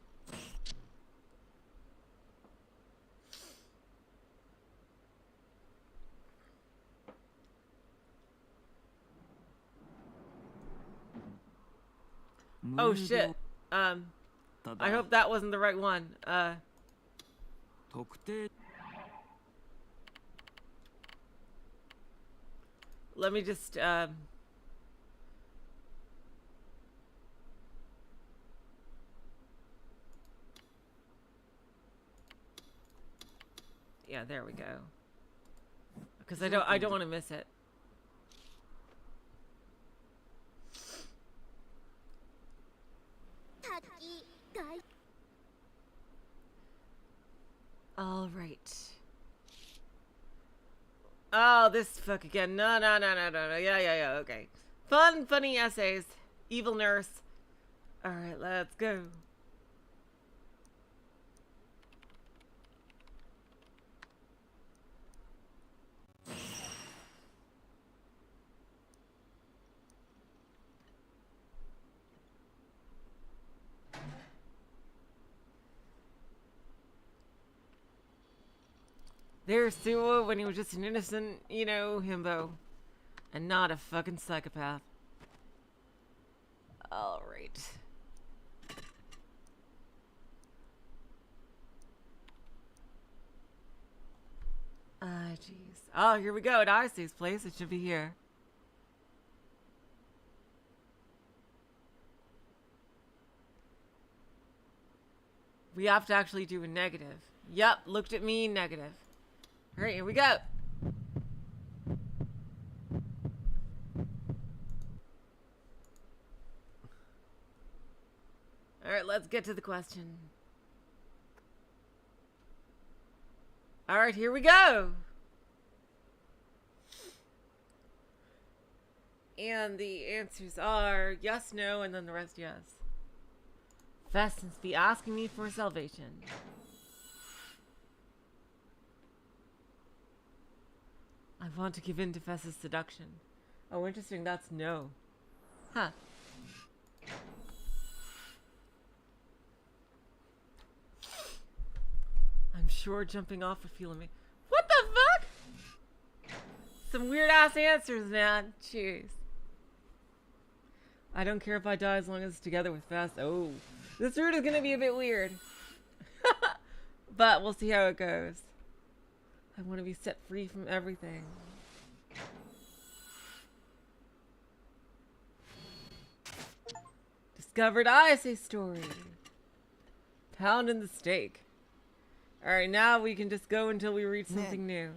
Oh shit. I hope that wasn't the right one. Let me just yeah, there we go. Because I don't want to miss it. All right. Oh, this fuck again. No. Yeah. Okay. Fun, funny essays. Evil nurse. All right, let's go. There's Suo when he was just an innocent, you know, himbo. And not a fucking psychopath. Alright. Jeez. Oh, here we go at Icy's place. It should be here. We have to actually do a negative. Yep, looked at me, negative. Alright, here we go. Alright, let's get to the question. Alright, here we go. And the answers are yes, no, and then the rest yes. Festus be asking me for salvation. I want to give in to Fess's seduction. Oh, interesting, that's no. Huh. I'm sure jumping off would feel me. What the fuck? Some weird ass answers, man. Jeez. I don't care if I die as long as it's together with Fess. Oh, this route is gonna be a bit weird. But we'll see how it goes. I want to be set free from everything. Discovered ISA story. Pound in the steak. Alright, now we can just go until we reach something new.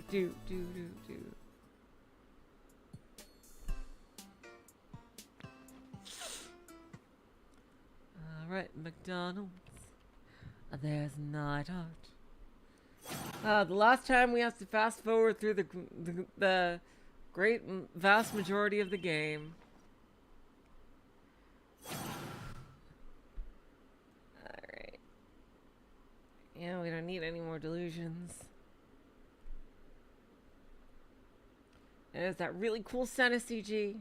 Do. Alright, McDonald's. There's night out. The last time we have to fast forward through the great vast majority of the game. Alright. Yeah, we don't need any more delusions. There's that really cool Senna CG.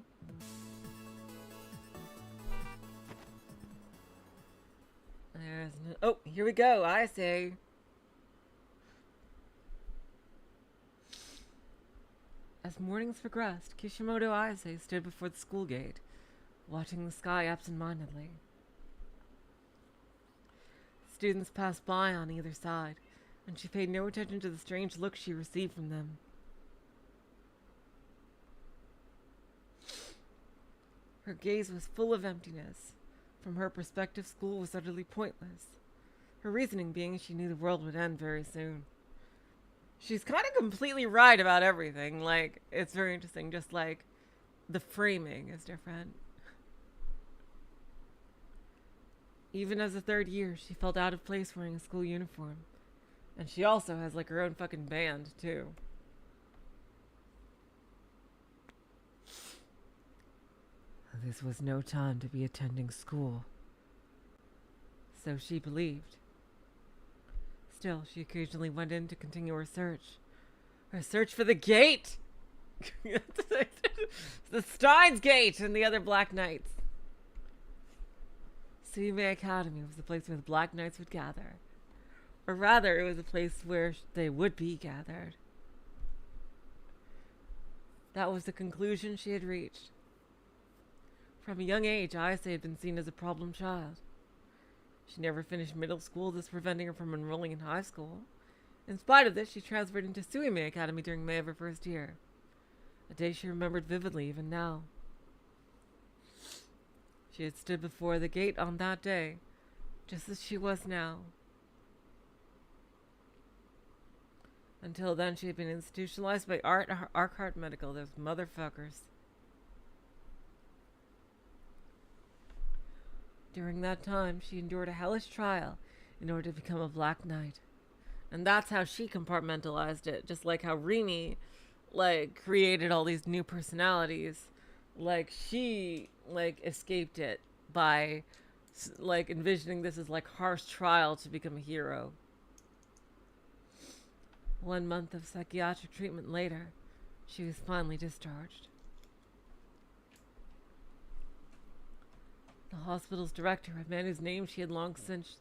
There's no... Oh, here we go, I say. As mornings progressed, Kishimoto Ayase stood before the school gate, watching the sky absent-mindedly. Students passed by on either side, and she paid no attention to the strange looks she received from them. Her gaze was full of emptiness. From her perspective, school was utterly pointless. Her reasoning being she knew the world would end very soon. She's kind of completely right about everything. Like, it's very interesting. Just like, the framing is different. Even as a third year, she felt out of place wearing a school uniform. And she also has, like, her own fucking band, too. This was no time to be attending school. So she believed. Still, she occasionally went in to continue her search. Her search for the gate! The Steins Gate and the other Black Knights. Suime Academy was the place where the Black Knights would gather. Or rather, it was a place where they would be gathered. That was the conclusion she had reached. From a young age, Ayase had been seen as a problem child. She never finished middle school, thus preventing her from enrolling in high school. In spite of this, she transferred into Suime Academy during May of her first year. A day she remembered vividly even now. She had stood before the gate on that day, just as she was now. Until then, she had been institutionalized by Arkhart Medical, those motherfuckers. During that time, she endured a hellish trial in order to become a Black Knight. And that's how she compartmentalized it, just like how Rimi, created all these new personalities. She, escaped it by, envisioning this as, harsh trial to become a hero. 1 month of psychiatric treatment later, she was finally discharged. The hospital's director, a man whose name she had long since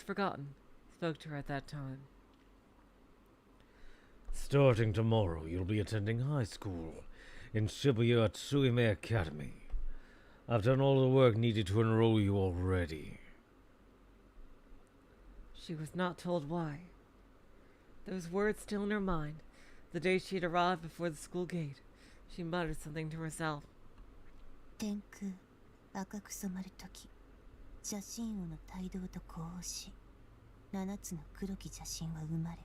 forgotten, spoke to her at that time. Starting tomorrow, you'll be attending high school in Shibuya at Suime Academy. I've done all the work needed to enroll you already. She was not told why. Those words still in her mind, the day she had arrived before the school gate, she muttered something to herself. 天空赤く染まるとき、写真王の帯同と呼応し、7つの黒き邪神は生まれ、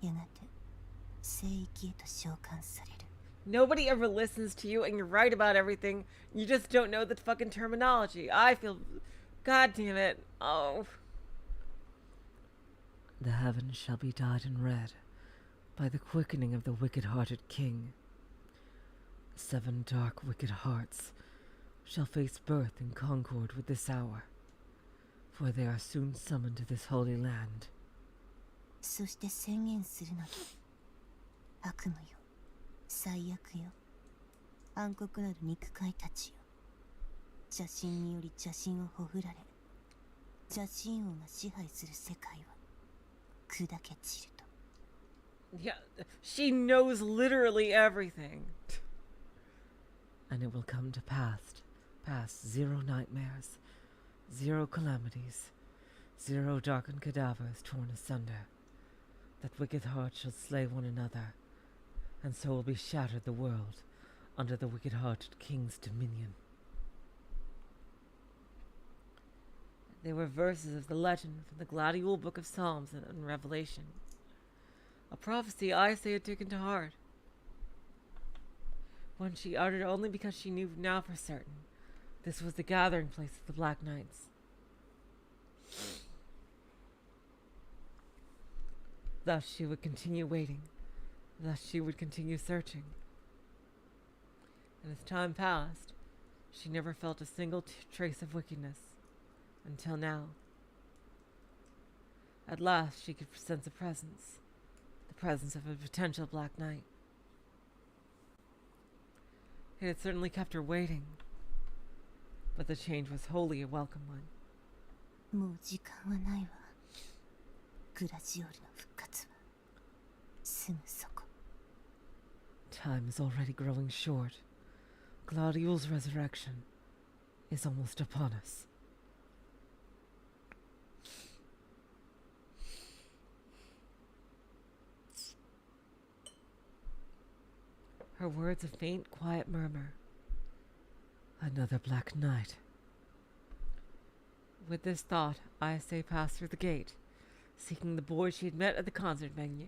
やがて聖域へと召喚される。 Nobody ever listens to you, and you're right about everything. You just don't know the fucking terminology. I feel... God damn it. Oh. The heavens shall be dyed in red by the quickening of the wicked-hearted king. 7 dark wicked hearts shall face birth in concord with this hour, for they are soon summoned to this holy land. そして宣言するのだ。悪夢よ、最悪よ、暗黒なる肉塊たちよ。邪神により邪神をほふられ、邪神王が支配する世界は砕け散ると。 Yeah, she knows literally everything. And it will come to pass 0 nightmares, 0 calamities, 0 darkened cadavers torn asunder. That wicked hearts shall slay one another, and so will be shattered the world under the wicked-hearted king's dominion. They were verses of the legend from the Gladiole Book of Psalms and Revelation. A prophecy Ayase had taken to heart. One she uttered only because she knew now for certain this was the gathering place of the Black Knights. Thus she would continue waiting. Thus she would continue searching. And as time passed, she never felt a single trace of wickedness. Until now. At last she could sense a presence. The presence of a potential Black Knight. It had certainly kept her waiting. But the change was wholly a welcome one. もう時間はないわ。グラジオールの復活はすぐそこ。 Time is already growing short. Gladiol's resurrection is almost upon us. Her words a faint, quiet murmur. Another Black Knight. With this thought, Ayase passed through the gate, seeking the boy she had met at the concert venue.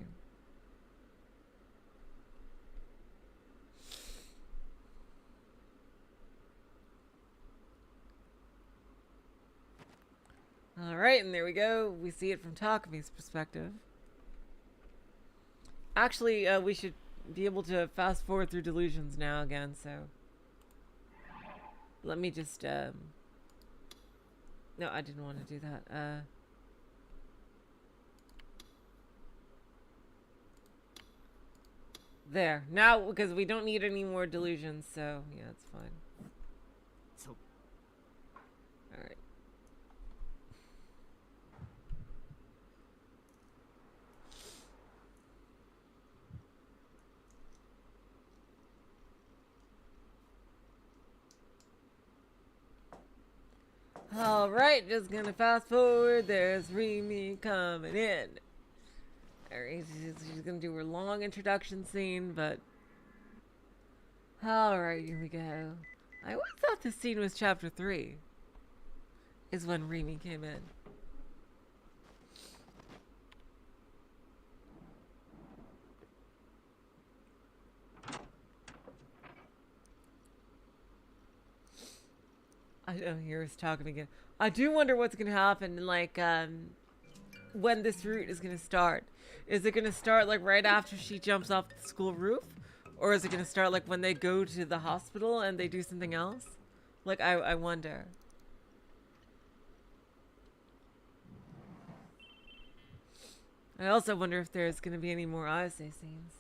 Alright, and there we go. We see it from Takumi's perspective. Actually, we should be able to fast forward through delusions now again, so... Let me just, No, I didn't want to do that. There. Now, because we don't need any more delusions, so, yeah, it's fine. So, Alright. Alright, just gonna fast forward. There's Rimi coming in. Alright, she's gonna do her long introduction scene, but... Alright, here we go. I always thought this scene was chapter 3. Is when Rimi came in. I know, here's talking again. I do wonder what's gonna happen, like, when this route is gonna start. Is it gonna start, like, right after she jumps off the school roof? Or is it gonna start, like, when they go to the hospital and they do something else? Like, I wonder. I also wonder if there's gonna be any more Ayase scenes.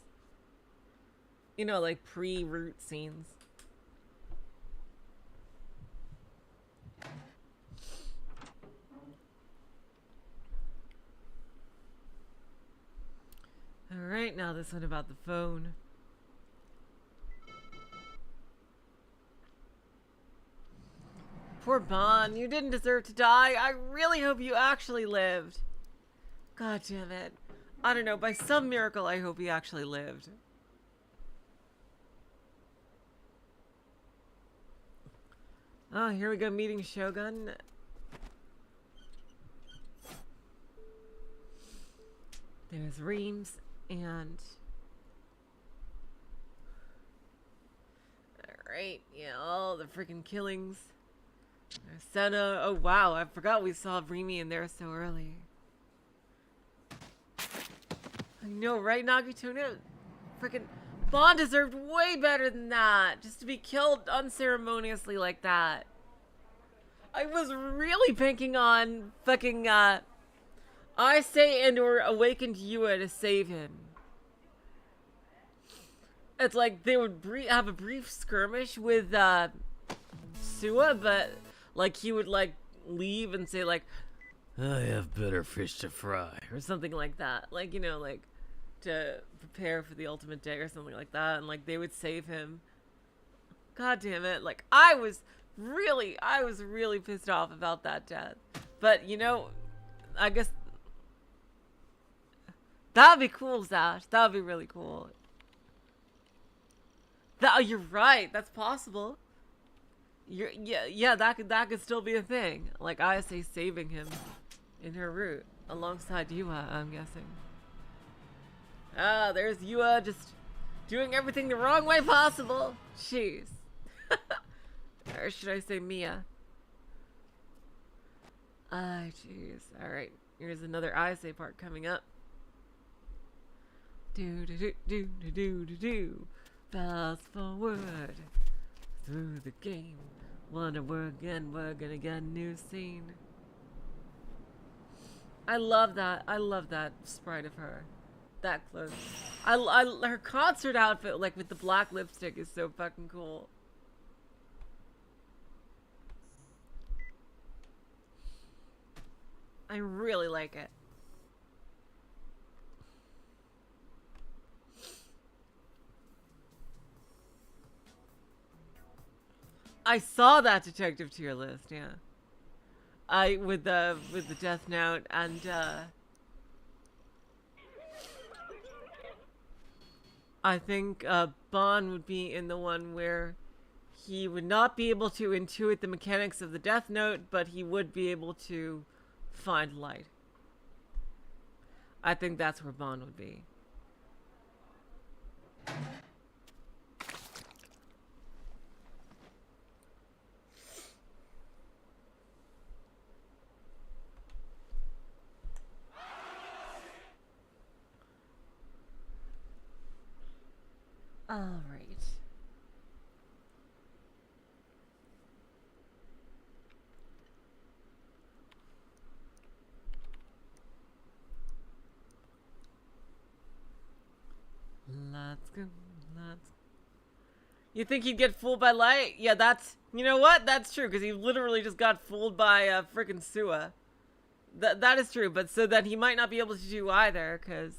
You know, like, pre-route scenes. Alright, now this one about the phone. Poor Bon, you didn't deserve to die. I really hope you actually lived. God damn it. I don't know, by some miracle I hope he actually lived. Oh, here we go, meeting Shogun. There's Reams and... Alright, yeah, all the freaking killings. There's Senna. Oh wow, I forgot we saw Rimi in there so early. I know, right, Nagito? No, freaking Bond deserved way better than that. Just to be killed unceremoniously like that. I was really banking on fucking, I say and or awakened Yua to save him. It's like they would have a brief skirmish with Sua, but like he would like leave and say like, I have better fish to fry. or something like that. Like, you know, like to prepare for the ultimate day or something like that, and like they would save him. God damn it. Like I was really pissed off about that death. But you know, I guess that'd be cool, Sash. That'd be really cool. Oh, you're right. That's possible. Yeah. That could still be a thing. Like I say, saving him in her route alongside Yua. I'm guessing. Ah, there's Yua just doing everything the wrong way possible. Jeez. Or should I say Mia? Ah, jeez. All right. Here's another Ayase part coming up. Do do do do do do do do. Fast forward through the game. Wonder where again we're gonna get a new scene. I love that. I love that sprite of her. That close. Her concert outfit, like with the black lipstick, is so fucking cool. I really like it. I saw that detective tier list, yeah. With the Death Note and I think Bon would be in the one where he would not be able to intuit the mechanics of the Death Note, but he would be able to find light. I think that's where Bon would be. All right. Let's go. You think he'd get fooled by light? Yeah, that's... You know what? That's true, because he literally just got fooled by frickin' Sua. That is true, but so that he might not be able to do either, because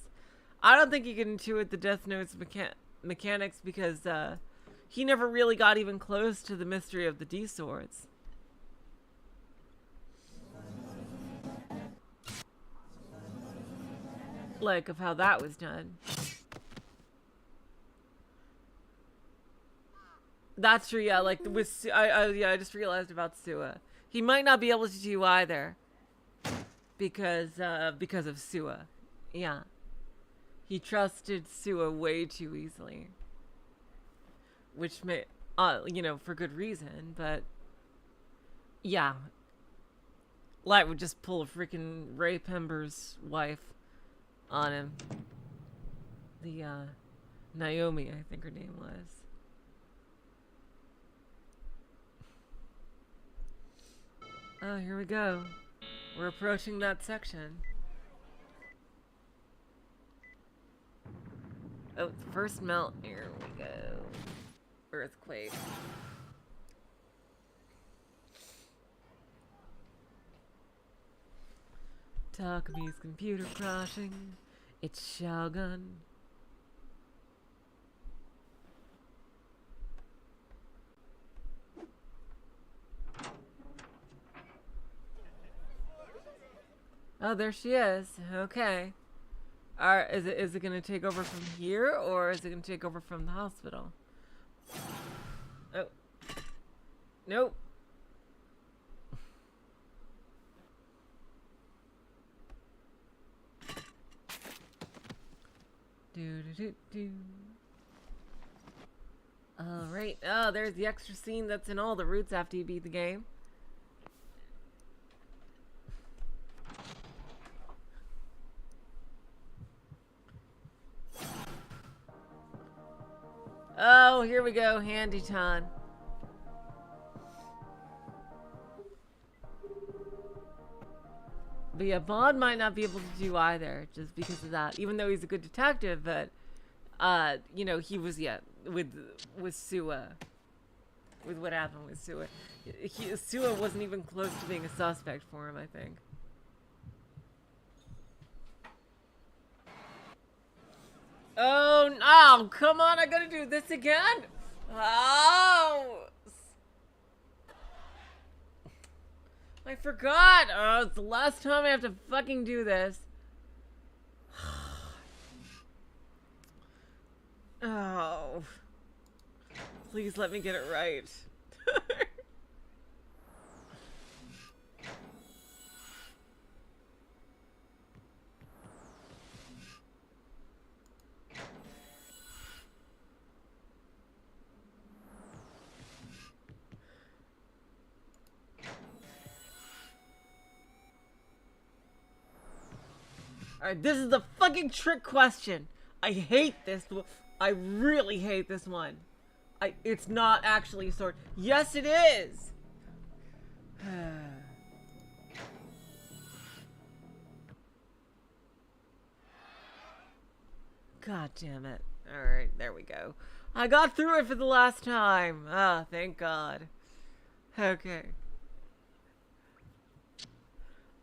I don't think he can intuit the Death Note's mechanics, because he never really got even close to the mystery of the D-Swords. like, of how that was done. That's true, yeah, like, with, I just realized about Sua. He might not be able to do either. Because of Sua. Yeah. He trusted Sua way too easily. Which may, you know, for good reason, but... Yeah. Light would just pull a freaking Ray Pember's wife on him. The, Naomi, I think her name was. Oh, here we go. We're approaching that section. Oh, first melt. Here we go. Earthquake. Takumi's computer crashing. It's Shogun. Oh, there she is. Okay. Is it gonna take over from here, or is it gonna take over from the hospital? Oh. Nope. Do. Alright. Oh, there's the extra scene that's in all the routes after you beat the game. Oh, here we go, handy time. But yeah, Bond might not be able to do either, just because of that. Even though he's a good detective, but, you know, he was, yeah, with Sua. With what happened with Sua. Sua wasn't even close to being a suspect for him, I think. Oh, no, come on, I gotta do this again? Oh! I forgot! Oh, it's the last time I have to fucking do this. Oh. Please let me get it right. Alright, this is the fucking trick question. I hate this. I really hate this one. It's not actually a sword. Yes, it is! God damn it. Alright, there we go. I got through it for the last time. Ah, thank God. Okay.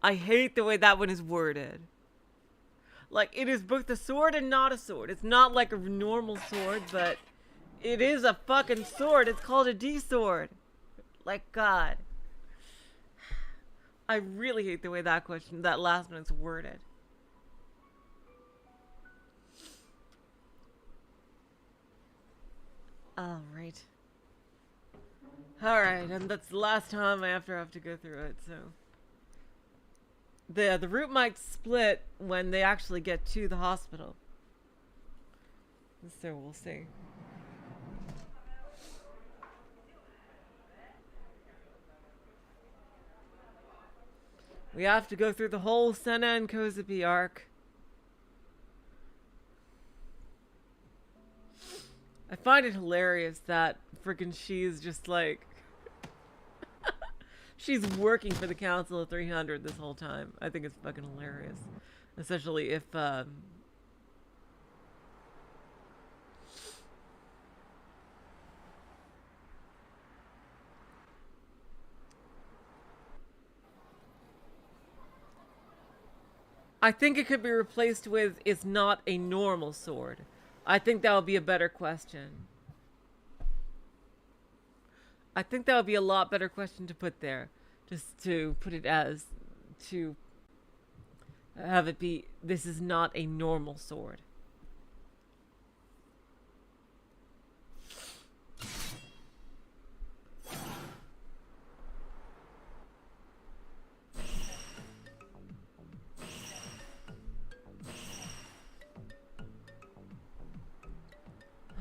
I hate the way that one is worded. Like, it is both a sword and not a sword. It's not like a normal sword, but it is a fucking sword. It's called a D-sword. Like, God. I really hate the way that last one is worded. Alright. Alright, and that's the last time I have to go through it, so... The route might split when they actually get to the hospital. So we'll see. We have to go through the whole Senna and Kozabi arc. I find it hilarious that freaking she's just like... She's working for the Council of 300 this whole time. I think it's fucking hilarious. Especially if, I think it could be replaced with, it's not a normal sword. I think that would be a better question. I think that would be a lot better question to put there. Just to put it as, to have it be, this is not a normal sword.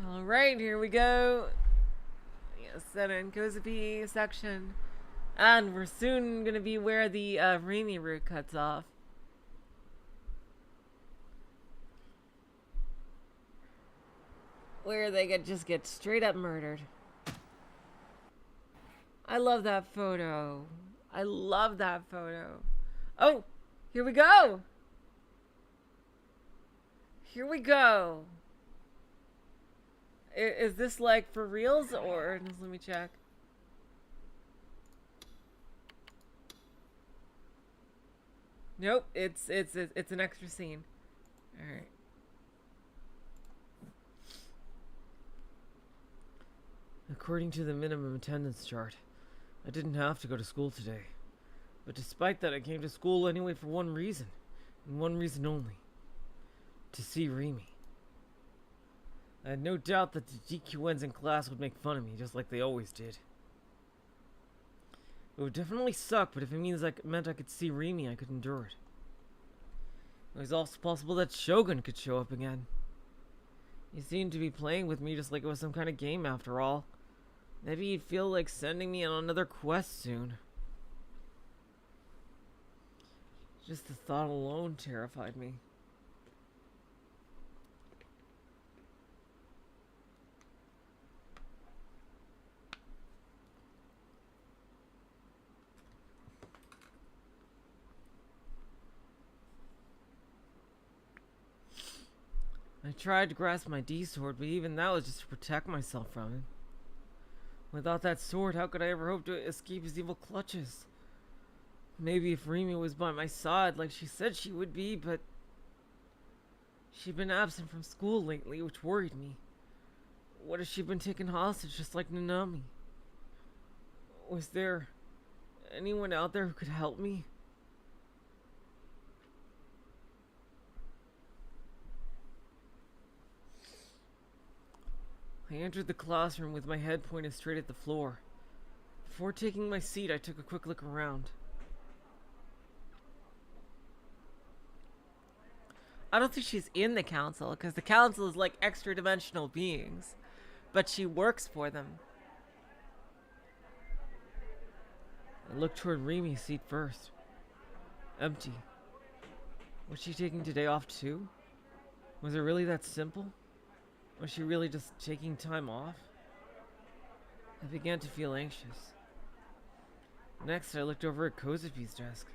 Alright, here we go. Yes, Seven Kozapi section. And we're soon gonna be where the Rimi route cuts off. Where they just get straight up murdered. I love that photo. I love that photo. Oh, here we go. Here we go. Is this like for reals or just let me check. Nope, it's an extra scene. All right. According to the minimum attendance chart, I didn't have to go to school today. But despite that, I came to school anyway for one reason, and one reason only. To see Rimi. I had no doubt that the DQNs in class would make fun of me, just like they always did. It would definitely suck, but if it meant I could see Rimi, I could endure it. It was also possible that Shogun could show up again. He seemed to be playing with me just like it was some kind of game after all. Maybe he'd feel like sending me on another quest soon. Just the thought alone terrified me. I tried to grasp my D-sword, but even that was just to protect myself from him. Without that sword, how could I ever hope to escape his evil clutches? Maybe if Rimi was by my side, like she said she would be, but she'd been absent from school lately, which worried me. What if she'd been taken hostage, just like Nanami? Was there anyone out there who could help me? I entered the classroom with my head pointed straight at the floor. Before taking my seat, I took a quick look around. I don't think she's in the council, because the council is like extra-dimensional beings. But she works for them. I looked toward Rimi's seat first. Empty. Was she taking today off too? Was it really that simple? Was she really just taking time off? I began to feel anxious. Next, I looked over at Kozapi's desk.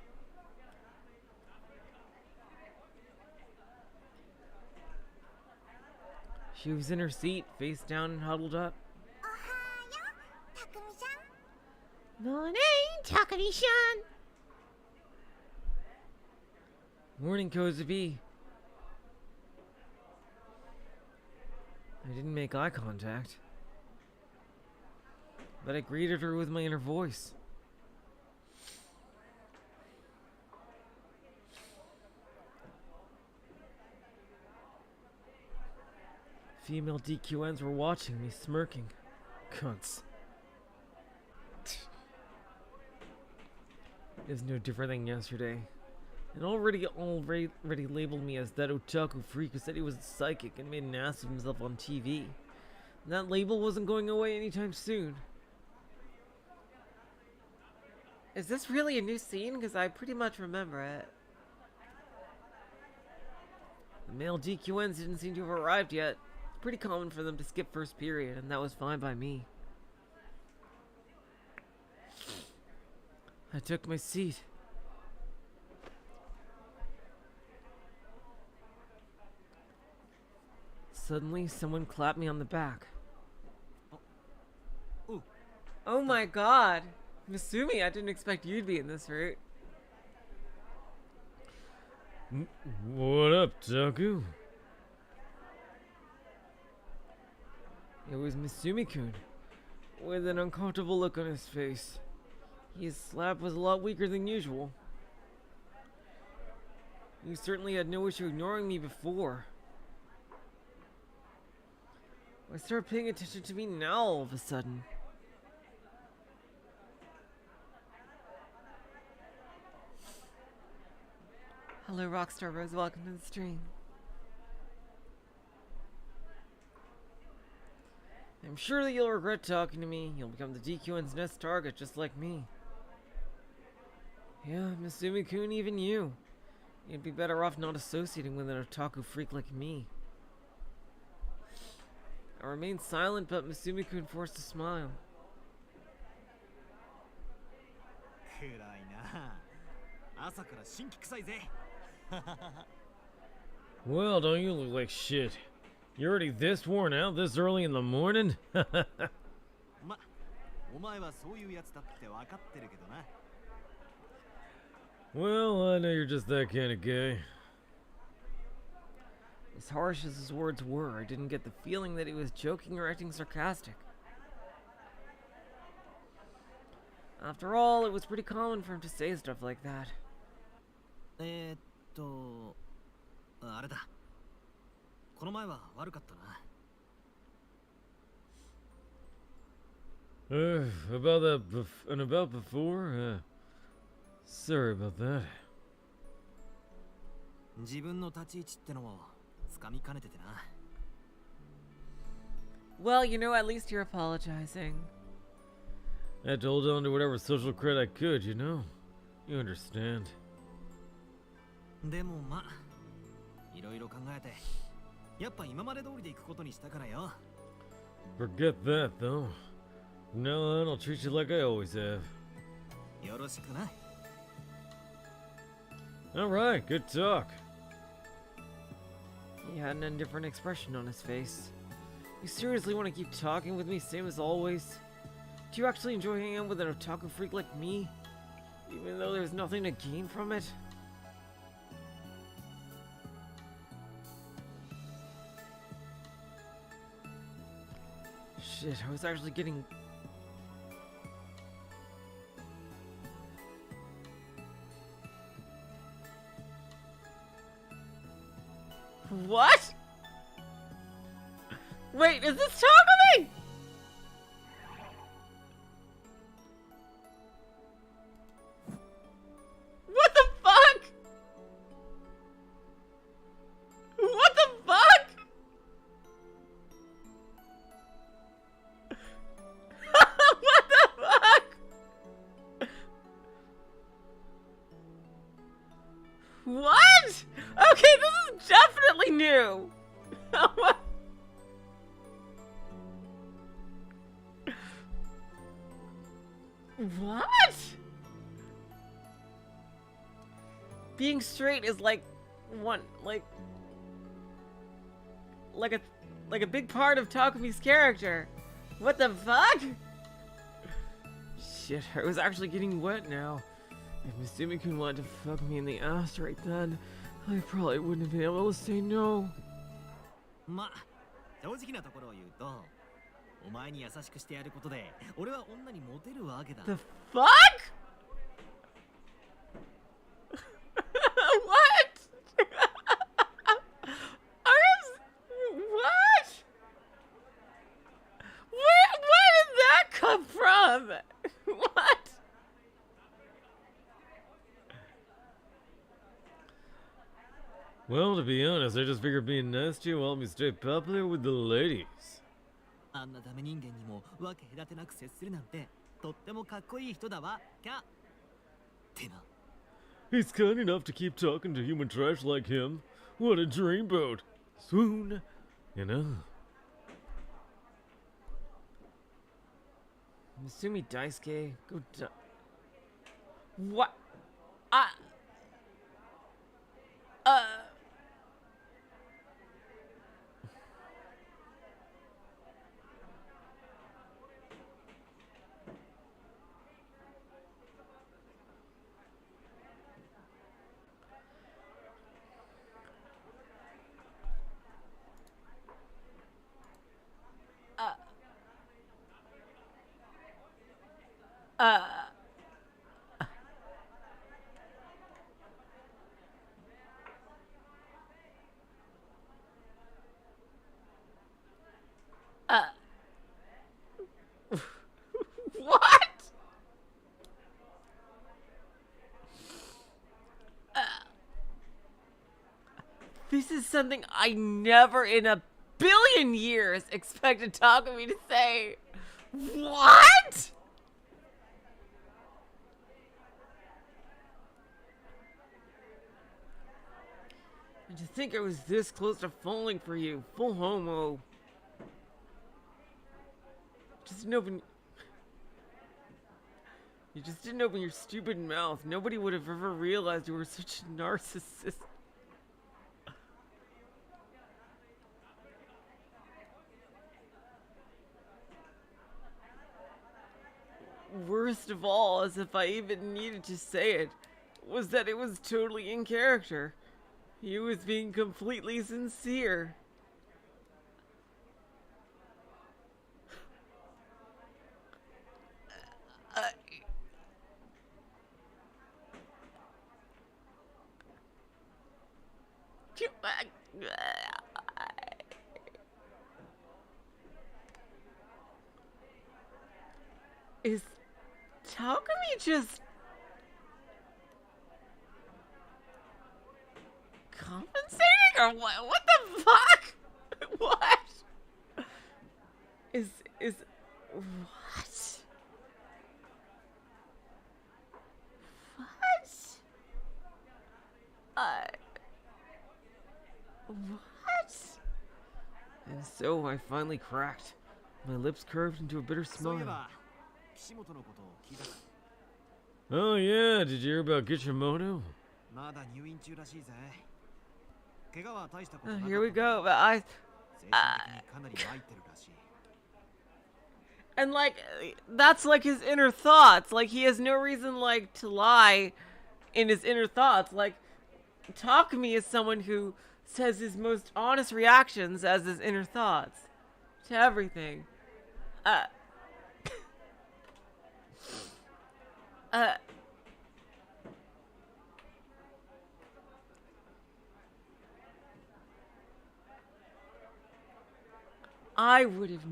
She was in her seat, face down and huddled up. Morning, Takumi-san. Morning, Kozapi. I didn't make eye contact, but I greeted her with my inner voice. Female DQNs were watching me, smirking. Cunts. It's no different than yesterday. And already labeled me as that otaku freak who said he was a psychic and made an ass of himself on TV. And that label wasn't going away anytime soon. Is this really a new scene? Because I pretty much remember it. The male DQNs didn't seem to have arrived yet. It's pretty common for them to skip first period, and that was fine by me. I took my seat. Suddenly, someone clapped me on the back. Oh my god. Masumi, I didn't expect you to be in this route. What up, Taku? It was Masumi-kun, with an uncomfortable look on his face. His slap was a lot weaker than usual. You certainly had no issue ignoring me before. Why start paying attention to me now all of a sudden? Hello, Rockstar Rose. Welcome to the stream. I'm sure that you'll regret talking to me. You'll become the DQN's next target, just like me. Yeah, Misumi-kun, even you. You'd be better off not associating with an otaku freak like me. I remained silent, but Misumi-kun forced a smile. Well, don't you look like shit? You're already this worn out this early in the morning? Well, I know you're just that kind of guy. As harsh as his words were, I didn't get the feeling that he was joking or acting sarcastic. After all, it was pretty common for him to say stuff like that. あれだ。この前は悪かったな。About before? Sorry about that. 自分の立ち位置ってのもつかみかねててな。Well, you know, at least you're apologizing. I had to hold on to whatever social credit I could, you know? You understand. でもまあ、いろいろ考えて、やっぱ今まで通りで行くことにしたからよ。Forget that, though. From now on, I'll treat you like I always have. よろしくな。Alright, good talk. He had an indifferent expression on his face. You seriously want to keep talking with me, same as always? Do you actually enjoy hanging out with an otaku freak like me? Even though there's nothing to gain from it? Shit, I was actually getting... What? Wait, is this Takumi? What the fuck? What the fuck? What the fuck? What? Okay, this is definitely new. What? Being straight is like a big part of Takumi's character. What the fuck? Shit, I was actually getting wet now. If Misumi-kun wanted to fuck me in the ass right then, I probably wouldn't have been able to say no. まあ、正直なところを言うと、お前に優しくしてやることで、俺は女にモテるわけだ。The fuck? What? What? Where did that come from? What? Well, to be honest, I just figured being nice to you will help me stay popular with the ladies. あんなダメ人間にもわけ隔てなく接するなんて、とってもかっこいい人だわ、キャ。ってな。He's kind enough to keep talking to human trash like him. What a dreamboat. Swoon. You know. Misumi Daisuke, go What? This is something I never in a billion years expected Takumi to say. What? And to think I was this close to falling for you. Full homo. Just didn't open... You just didn't open your stupid mouth. Nobody would have ever realized you were such a narcissist. Worst of all, as if I even needed to say it, was that it was totally in character. He was being completely sincere. Is Takumi just compensating or what? What the fuck? What? Is what? What? And so I finally cracked. My lips curved into a bitter smile. Oh yeah, did you hear about Kishimoto? Here we go. But and like, that's like his inner thoughts. Like, he has no reason like to lie in his inner thoughts. Like, Takumi is someone who says his most honest reactions as his inner thoughts to everything. I would have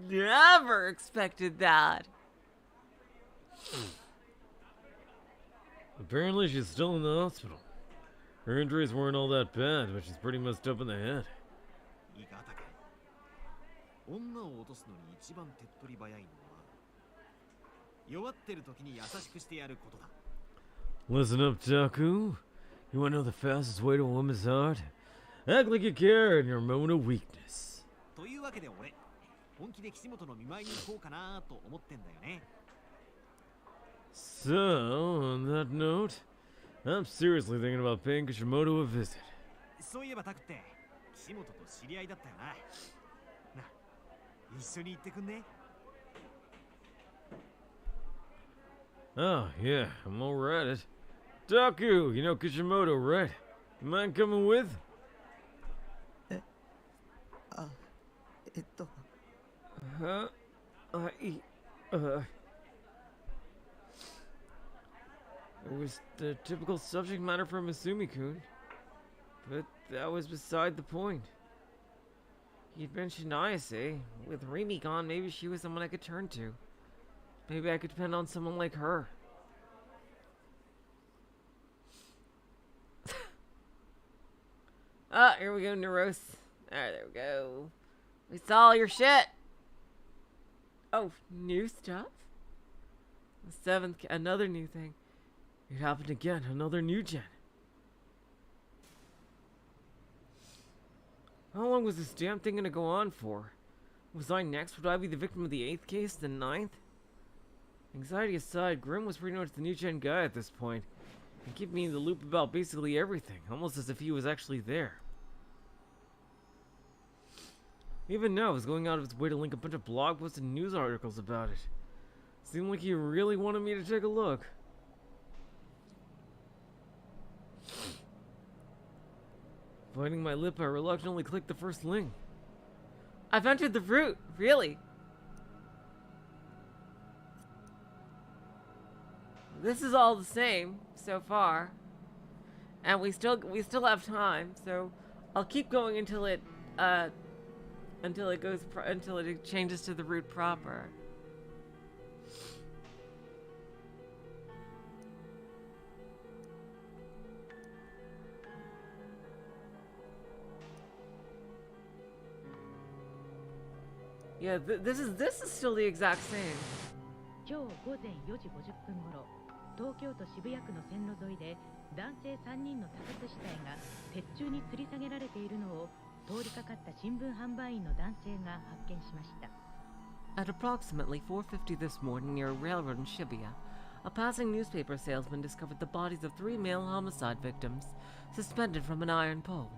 never expected that. Apparently she's still in the hospital. Her injuries weren't all that bad, but she's pretty messed up in the head. Listen up, Taku. You wanna know the fastest way to a woman's heart? Act like you care in your moment of weakness. So, on that note, I'm seriously thinking about paying Kishimoto a visit. Oh, yeah, I'm alright at it. Taku, you know Kishimoto, right? You mind coming with? Huh? It was the typical subject matter from Masumi-kun, but that was beside the point. He'd mentioned Ayase. With Rimi gone, maybe she was someone I could turn to. Maybe I could depend on someone like her. Ah, here we go, Norose. Alright, there we go. We saw your shit. Oh, new stuff? The 7th, another new thing. It happened again, another new gen. How long was this damn thing gonna go on for? Was I next? Would I be the victim of the 8th case, the 9th? Anxiety aside, Grim was pretty much the new gen guy at this point. He kept me in the loop about basically everything, almost as if he was actually there. Even now, he was going out of his way to link a bunch of blog posts and news articles about it. Seemed like he really wanted me to take a look. Biting my lip, I reluctantly clicked the first link. I've entered the route, really. This is all the same so far, and we still have time. So I'll keep going until it changes to the route proper. Yeah, this is still the exact same. 今日午前4時50分頃、東京都渋谷区の線路沿いで男性3人の他殺死体が鉄柱に吊り下げられているのを通りかかった新聞販売員の男性が発見しました。 At approximately 4:50 this morning near a railroad in Shibuya, a passing newspaper salesman discovered the bodies of 3 male homicide victims suspended from an iron pole.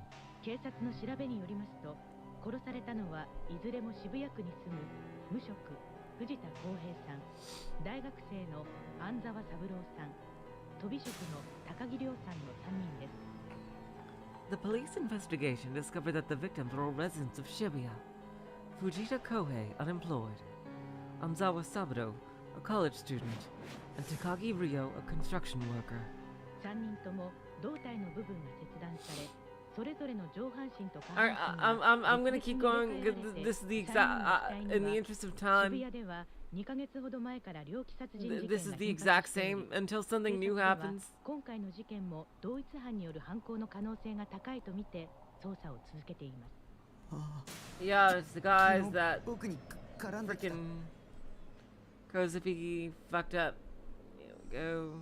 警察の調べによりますと、殺されたのはいずれも渋谷区に住む無職藤田康平さん、大学生の安沢三郎さん、とび職の高木亮さんの3人です。 The police investigation discovered that the victims were all residents of Shibuya. Fujita Kohei, unemployed, Anzawa Saburo, a college student, and Takagi Ryo, a construction worker. 3人とも胴体の部分が切断され、それぞれの上半身と下半身が I'm gonna keep going. This is the exact. In the interest of time, 渋谷では2ヶ月ほど前から猟奇殺人事件が this is the exact same until something new happens. 今回の事件も同一犯による犯行の可能性が高いとみて捜査を続けています。 Yeah, it's the guys that 僕に絡んできた。 freaking Kozuki fucked up. Here we go.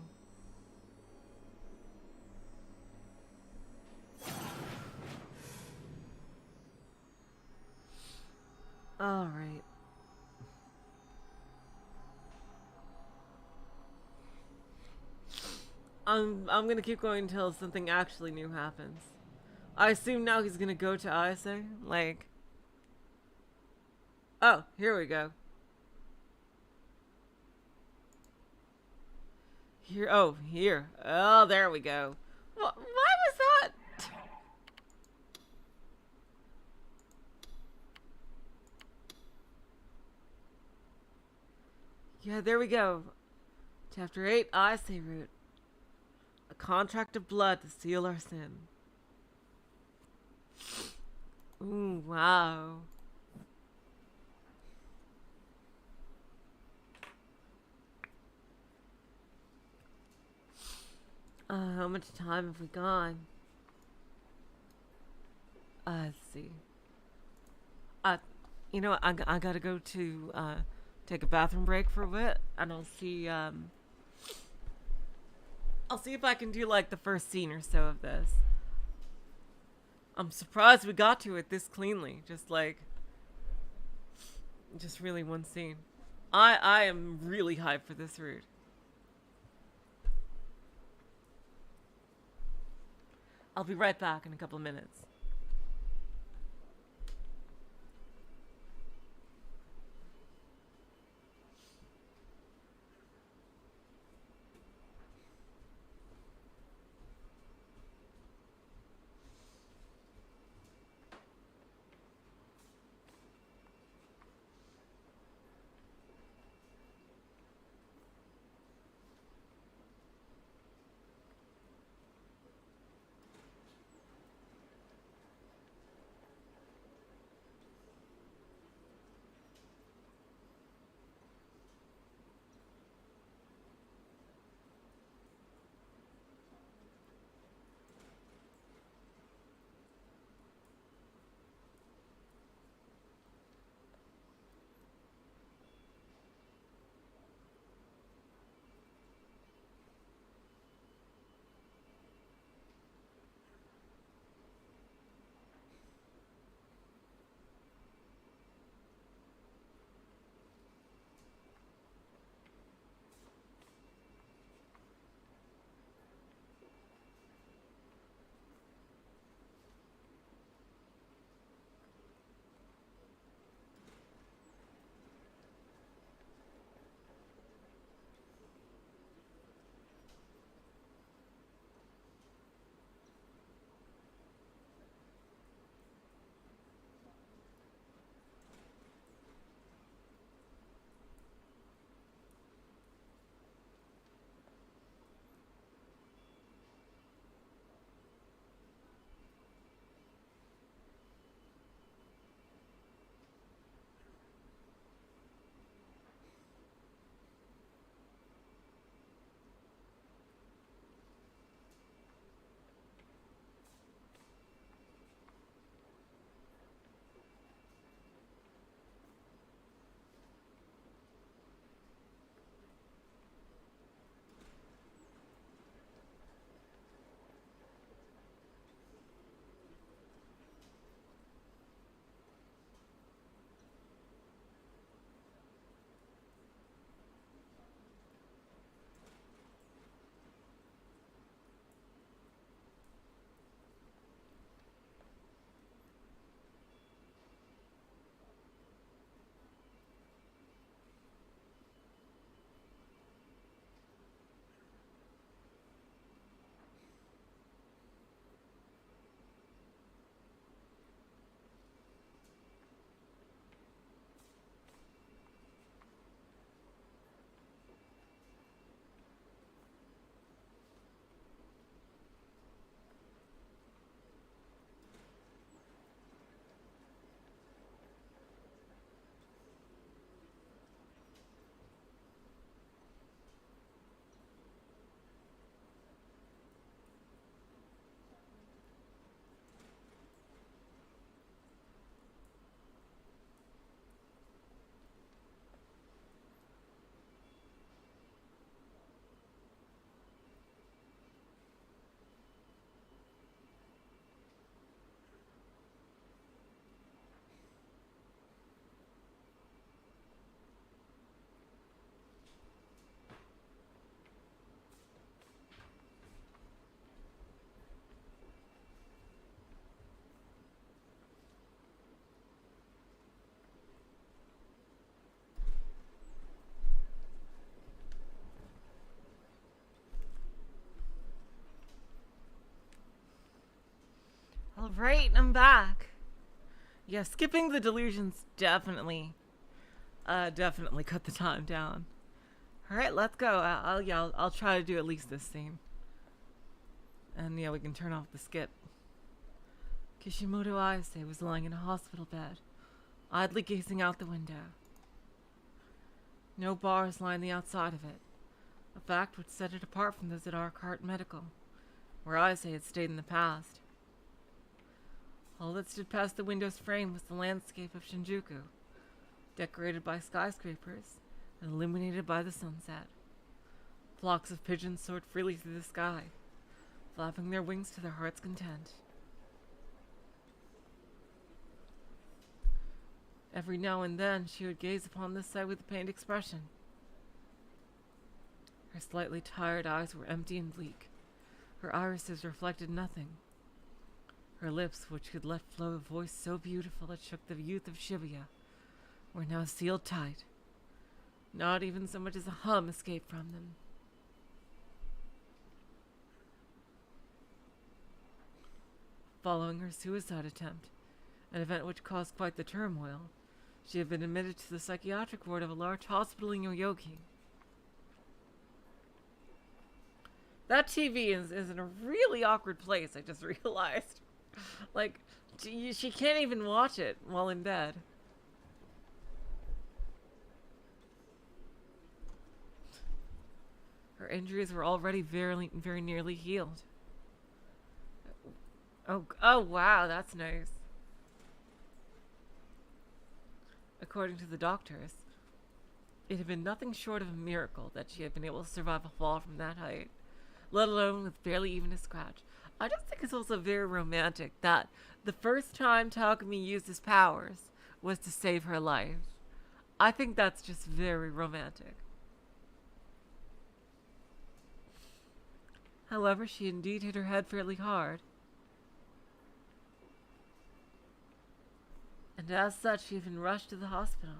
All right. I'm gonna keep going until something actually new happens. I assume now he's gonna go to Ayase, like. Oh, here we go. Here, oh, here. Oh, there we go. Why was that? Yeah, there we go. Chapter 8, Ayase Route. A contract of blood to seal our sin. Ooh, wow. How much time have we gone? Let's see. You know what? I gotta go to take a bathroom break for a bit, and I'll see if I can do like the first scene or so of this. I'm surprised we got to it this cleanly. Just really one scene. I am really hyped for this route. I'll be right back in a couple of minutes. Alright, I'm back. Yeah, skipping the delusions definitely cut the time down. Alright, let's go. I'll try to do at least this scene. And yeah, we can turn off the skip. Kishimoto Ayase was lying in a hospital bed, idly gazing out the window. No bars lined the outside of it, a fact which set it apart from those at Arkart Medical, where Ayase had stayed in the past. All that stood past the window's frame was the landscape of Shinjuku, decorated by skyscrapers and illuminated by the sunset. Flocks of pigeons soared freely through the sky, flapping their wings to their heart's content. Every now and then she would gaze upon this sight with a pained expression. Her slightly tired eyes were empty and bleak. Her irises reflected nothing. Her lips, which could let flow a voice so beautiful it shook the youth of Shibuya, were now sealed tight. Not even so much as a hum escaped from them. Following her suicide attempt, an event which caused quite the turmoil, she had been admitted to the psychiatric ward of a large hospital in Yoyogi. That TV is in a really awkward place, I just realized. Like, she can't even watch it while in bed. Her injuries were already very nearly healed. Oh wow, that's nice. According to the doctors, it had been nothing short of a miracle that she had been able to survive a fall from that height, let alone with barely even a scratch. I just think it's also very romantic that the first time Takumi used his powers was to save her life. I think that's just very romantic. However, she indeed hit her head fairly hard. And as such, she had been rushed to the hospital.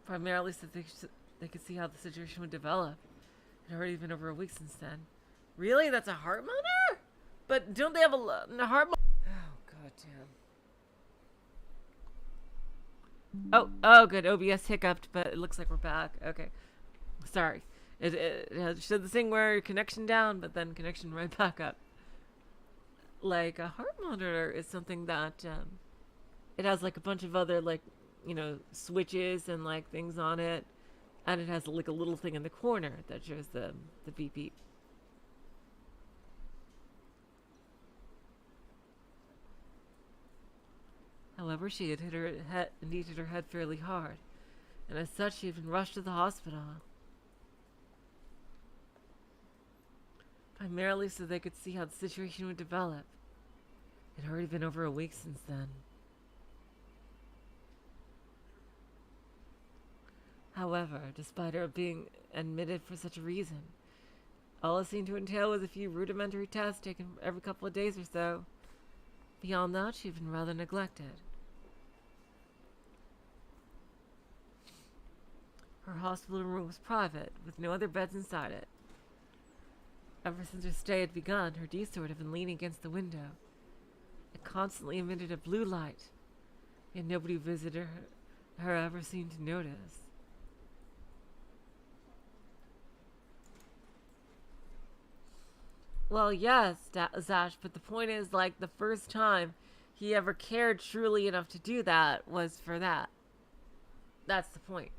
Primarily so they could see how the situation would develop. It had already been over a week since then. Really? That's a heart monitor? But don't they have a heart monitor? Oh, goddamn. Oh, good. OBS hiccuped, but it looks like we're back. Okay. Sorry. It said the thing where connection down, but then connection right back up. Like, a heart monitor is something that, it has, like, a bunch of other, like, you know, switches and, like, things on it. And it has, like, a little thing in the corner that shows the beep beep. However, she had indeed hit her head fairly hard. And as such, she had been rushed to the hospital. Primarily so they could see how the situation would develop. It had already been over a week since then. However, despite her being admitted for such a reason, all it seemed to entail was a few rudimentary tests taken every couple of days or so. Beyond that, she'd been rather neglected. Her hospital room was private, with no other beds inside it. Ever since her stay had begun, her D-sword had been leaning against the window. It constantly emitted a blue light, yet nobody who visited her ever seemed to notice. Well, yes, Zash, but the point is, like, the first time he ever cared truly enough to do that was for that. That's the point.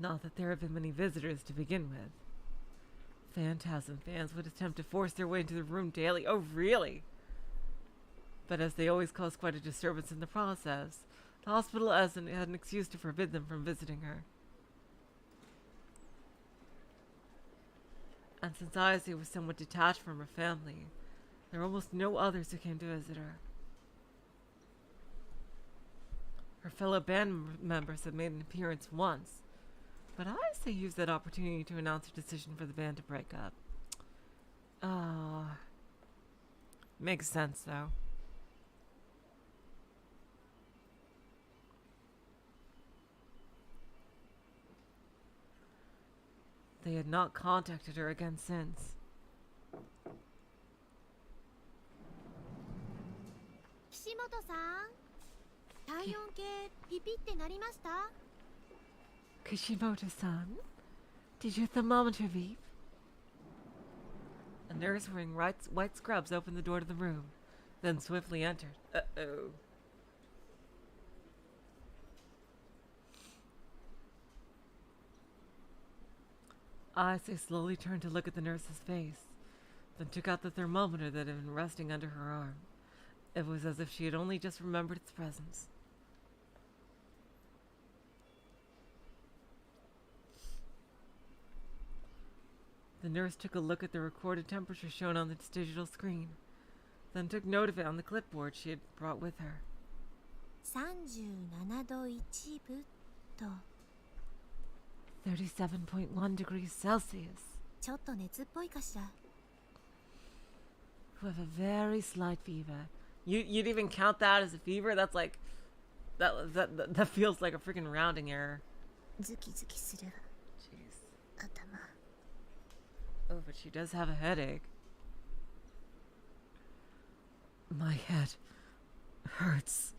Not that there have been many visitors to begin with. Phantasm fans would attempt to force their way into the room daily. Oh, really? But as they always cause quite a disturbance in the process, the hospital had an excuse to forbid them from visiting her. And since Ayase was somewhat detached from her family, there were almost no others who came to visit her. Her fellow band members had made an appearance once, but Ayase used that opportunity to announce her decision for the band to break up. Makes sense, though. they had not contacted her again since. 岸本さん、体温計ピピってなりました？ Kishimoto-san, did your thermometer beep? A nurse wearing white scrubs opened the door to the room, then swiftly entered. Uh-oh. Ayase slowly turned to look at the nurse's face, then took out the thermometer that had been resting under her arm. It was as if she had only just remembered its presence. The nurse took a look at the recorded temperature shown on its digital screen, then took note of it on the clipboard she had brought with her. 37度1分と 37.1 degrees Celsius. ちょっと熱っぽいかしら。 You have a very slight fever. You'd even count that as a fever? That's like that feels like a freaking rounding error. ズキズキする Jeez. 頭。 Oh, but she does have a headache. My head hurts.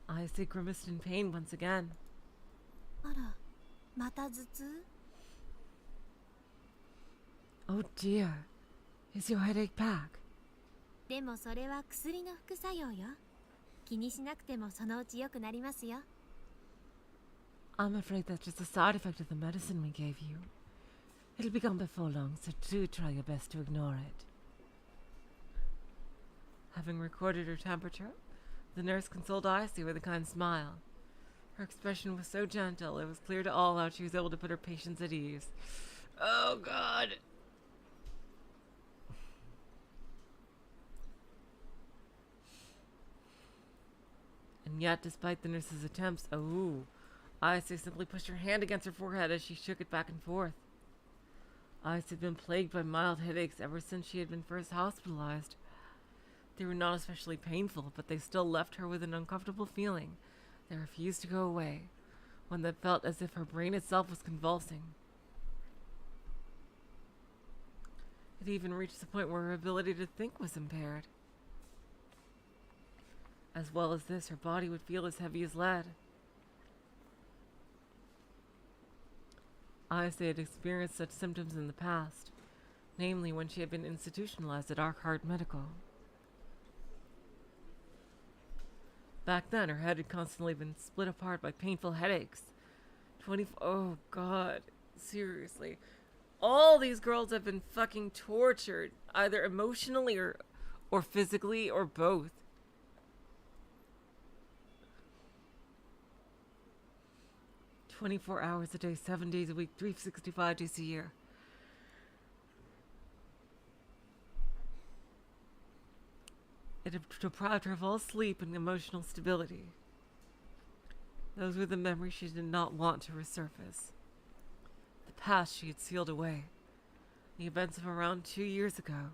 Ayase grimaced in pain once again. あら、また頭痛？ Oh dear. Is your headache back? でもそれは薬の副作用よ。気にしなくてもそのうち良くなりますよ。 I'm afraid that's just a side effect of the medicine we gave you. It'll be gone before long, so do try your best to ignore it. Having recorded her temperature, the nurse consoled Ayase with a kind smile. Her expression was so gentle, it was clear to all how she was able to put her patients at ease. Oh, God! And yet, despite the nurse's attempts, Ayase simply pushed her hand against her forehead as she shook it back and forth. Ayase had been plagued by mild headaches ever since she had been first hospitalized. They were not especially painful, but they still left her with an uncomfortable feeling that refused to go away, one that felt as if her brain itself was convulsing. It even reached the point where her ability to think was impaired. As well as this, her body would feel as heavy as lead. Ayase had experienced such symptoms in the past, namely when she had been institutionalized at Arkheart Medical. Back then, her head had constantly been split apart by painful headaches. Oh God, seriously. All these girls have been fucking tortured, either emotionally or physically or both. "24 hours a day, 7 days a week, 365 days a year." It had deprived her of all sleep and emotional stability. Those were the memories she did not want to resurface. The past she had sealed away. The events of around 2 years ago.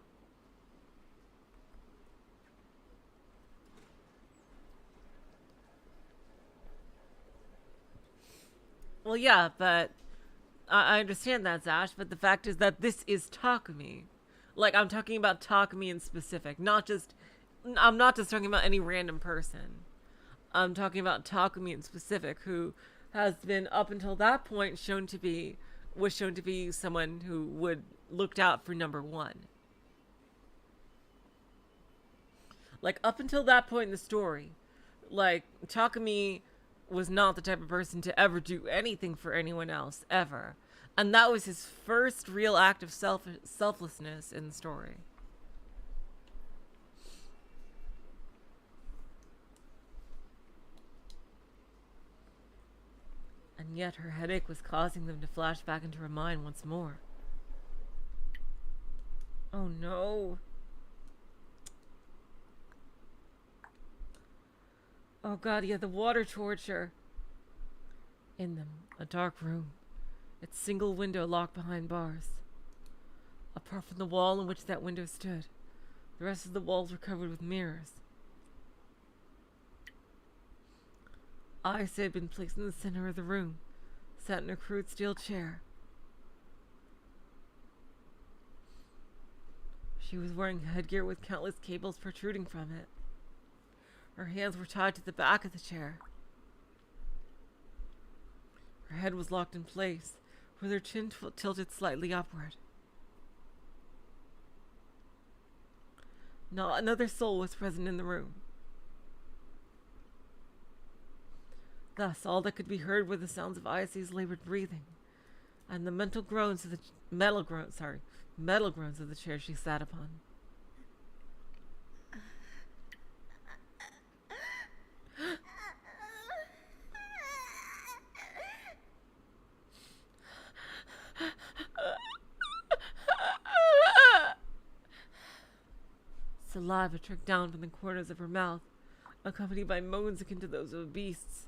Well, yeah, but I understand that, Zash, but the fact is that this is Takumi. Like, I'm talking about Takumi in specific, I'm not just talking about any random person. I'm talking about Takumi in specific, who has been, up until that point, was shown to be someone who looked out for number one. Like, up until that point in the story, like, Takumi was not the type of person to ever do anything for anyone else, ever. And that was his first real act of selflessness in the story. And yet her headache was causing them to flash back into her mind once more. Oh no. Oh God, yeah, the water torture. In them, a dark room, its single window locked behind bars. Apart from the wall in which that window stood, the rest of the walls were covered with mirrors. Ayase had been placed in the center of the room, sat in a crude steel chair. She was wearing headgear with countless cables protruding from it. Her hands were tied to the back of the chair. Her head was locked in place, with her chin tilted slightly upward. Not another soul was present in the room. Thus, all that could be heard were the sounds of Ayase's labored breathing, and the metal groans of the chair she sat upon. Saliva tricked down from the corners of her mouth, accompanied by moans akin to those of beasts.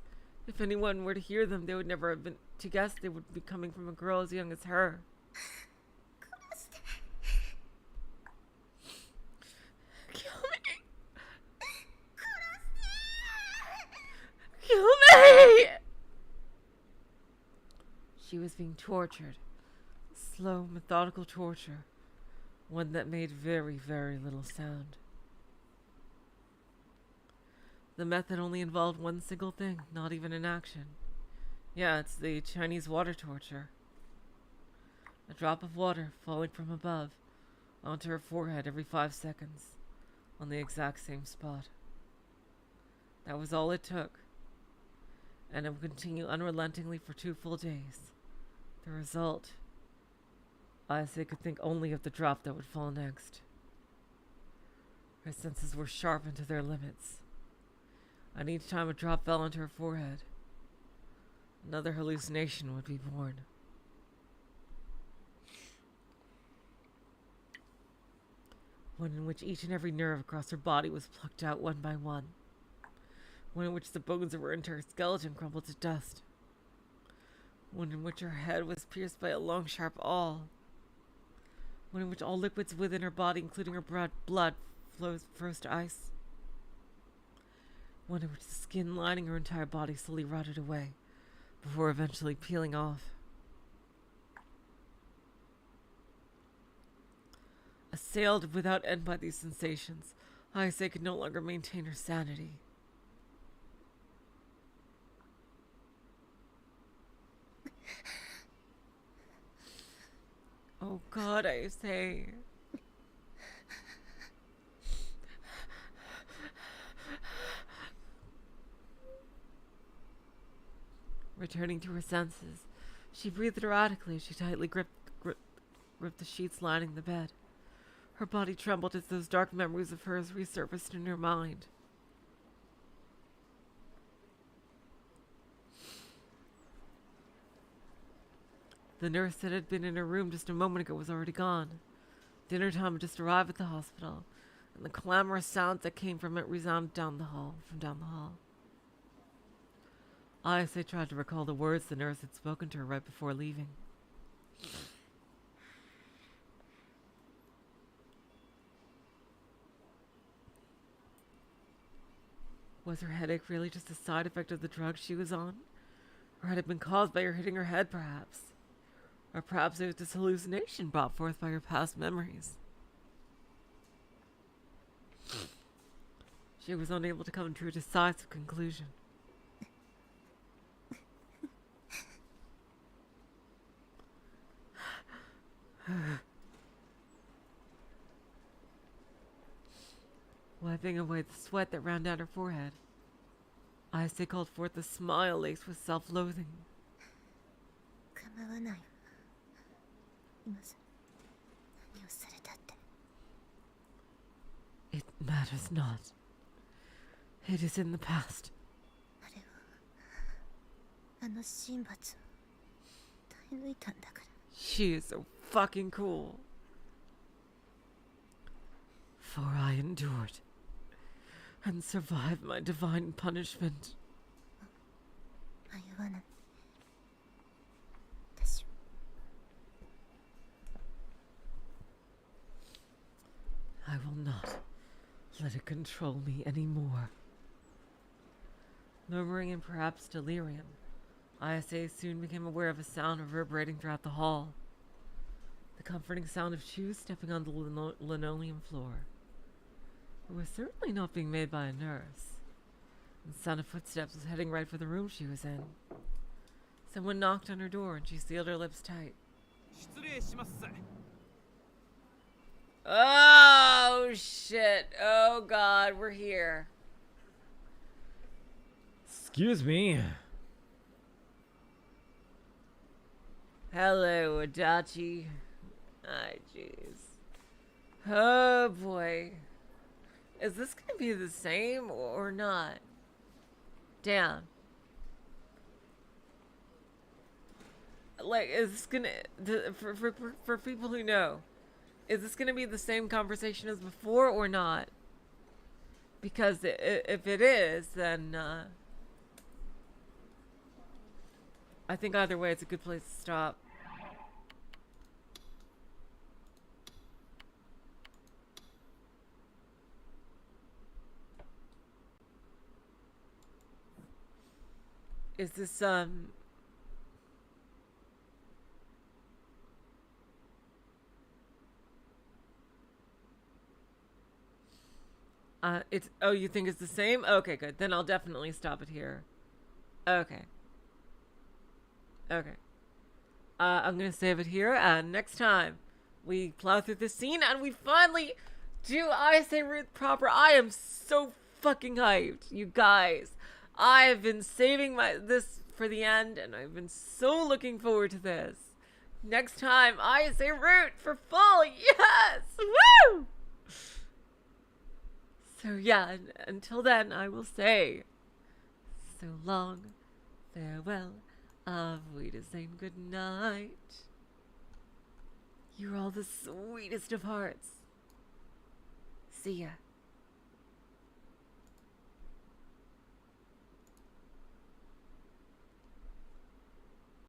If anyone were to hear them, they would never have been to guess they would be coming from a girl as young as her. Kill me! Kill me! She was being tortured. Slow, methodical torture. One that made very, very little sound. The method only involved one single thing, not even an action. Yeah, it's the Chinese water torture. A drop of water falling from above onto her forehead every 5 seconds, on the exact same spot. That was all it took, and it would continue unrelentingly for 2 full days. The result, Ayase could think only of the drop that would fall next. Her senses were sharpened to their limits, and each time a drop fell onto her forehead, another hallucination would be born. One in which each and every nerve across her body was plucked out one by one. One in which the bones of her entire skeleton crumbled to dust. One in which her head was pierced by a long, sharp awl. One in which all liquids within her body, including her blood, froze to ice. One in which the skin lining her entire body slowly rotted away, before eventually peeling off. Assailed without end by these sensations, Ayase could no longer maintain her sanity. Oh God, Ayase. Returning to her senses, she breathed erratically as she tightly gripped the sheets lining the bed. Her body trembled as those dark memories of hers resurfaced in her mind. The nurse that had been in her room just a moment ago was already gone. Dinner time had just arrived at the hospital, and the clamorous sounds that came from it resounded down the hall. Ayase tried to recall the words the nurse had spoken to her right before leaving. Was her headache really just a side effect of the drug she was on? Or had it been caused by her hitting her head, perhaps? Or perhaps it was this hallucination brought forth by her past memories? She was unable to come to a decisive conclusion. Wiping away the sweat that ran down her forehead, Ayase called forth a smile laced with self-loathing. It matters not. It is in the past. She is so fucking cool. For I endured and survived my divine punishment. I will not let it control me anymore. Murmuring in perhaps delirium, Ayase soon became aware of a sound reverberating throughout the hall. The comforting sound of shoes stepping on the linoleum floor. It was certainly not being made by a nurse. And the sound of footsteps was heading right for the room she was in. Someone knocked on her door and she sealed her lips tight. Oh, shit. Oh, God, we're here. Excuse me. Hello, Adachi. Ay, jeez. Oh, boy. Is this gonna be the same or not? Damn. Like, is this gonna... For people who know, is this gonna be the same conversation as before or not? Because if it is, then, I think either way it's a good place to stop. Is this, it's, oh, you think it's the same? Okay, good. Then I'll definitely stop it here. Okay. Okay. I'm gonna save it here, and next time we plow through this scene and we finally do Ayase Ruth proper. I am so fucking hyped, you guys. I've been saving this for the end, and I've been so looking forward to this. Next time, Ayase Ruth for full, yes! Woo! So yeah, until then, I will say, so long, farewell, auf Wiedersehen, good night. You're all the sweetest of hearts. See ya.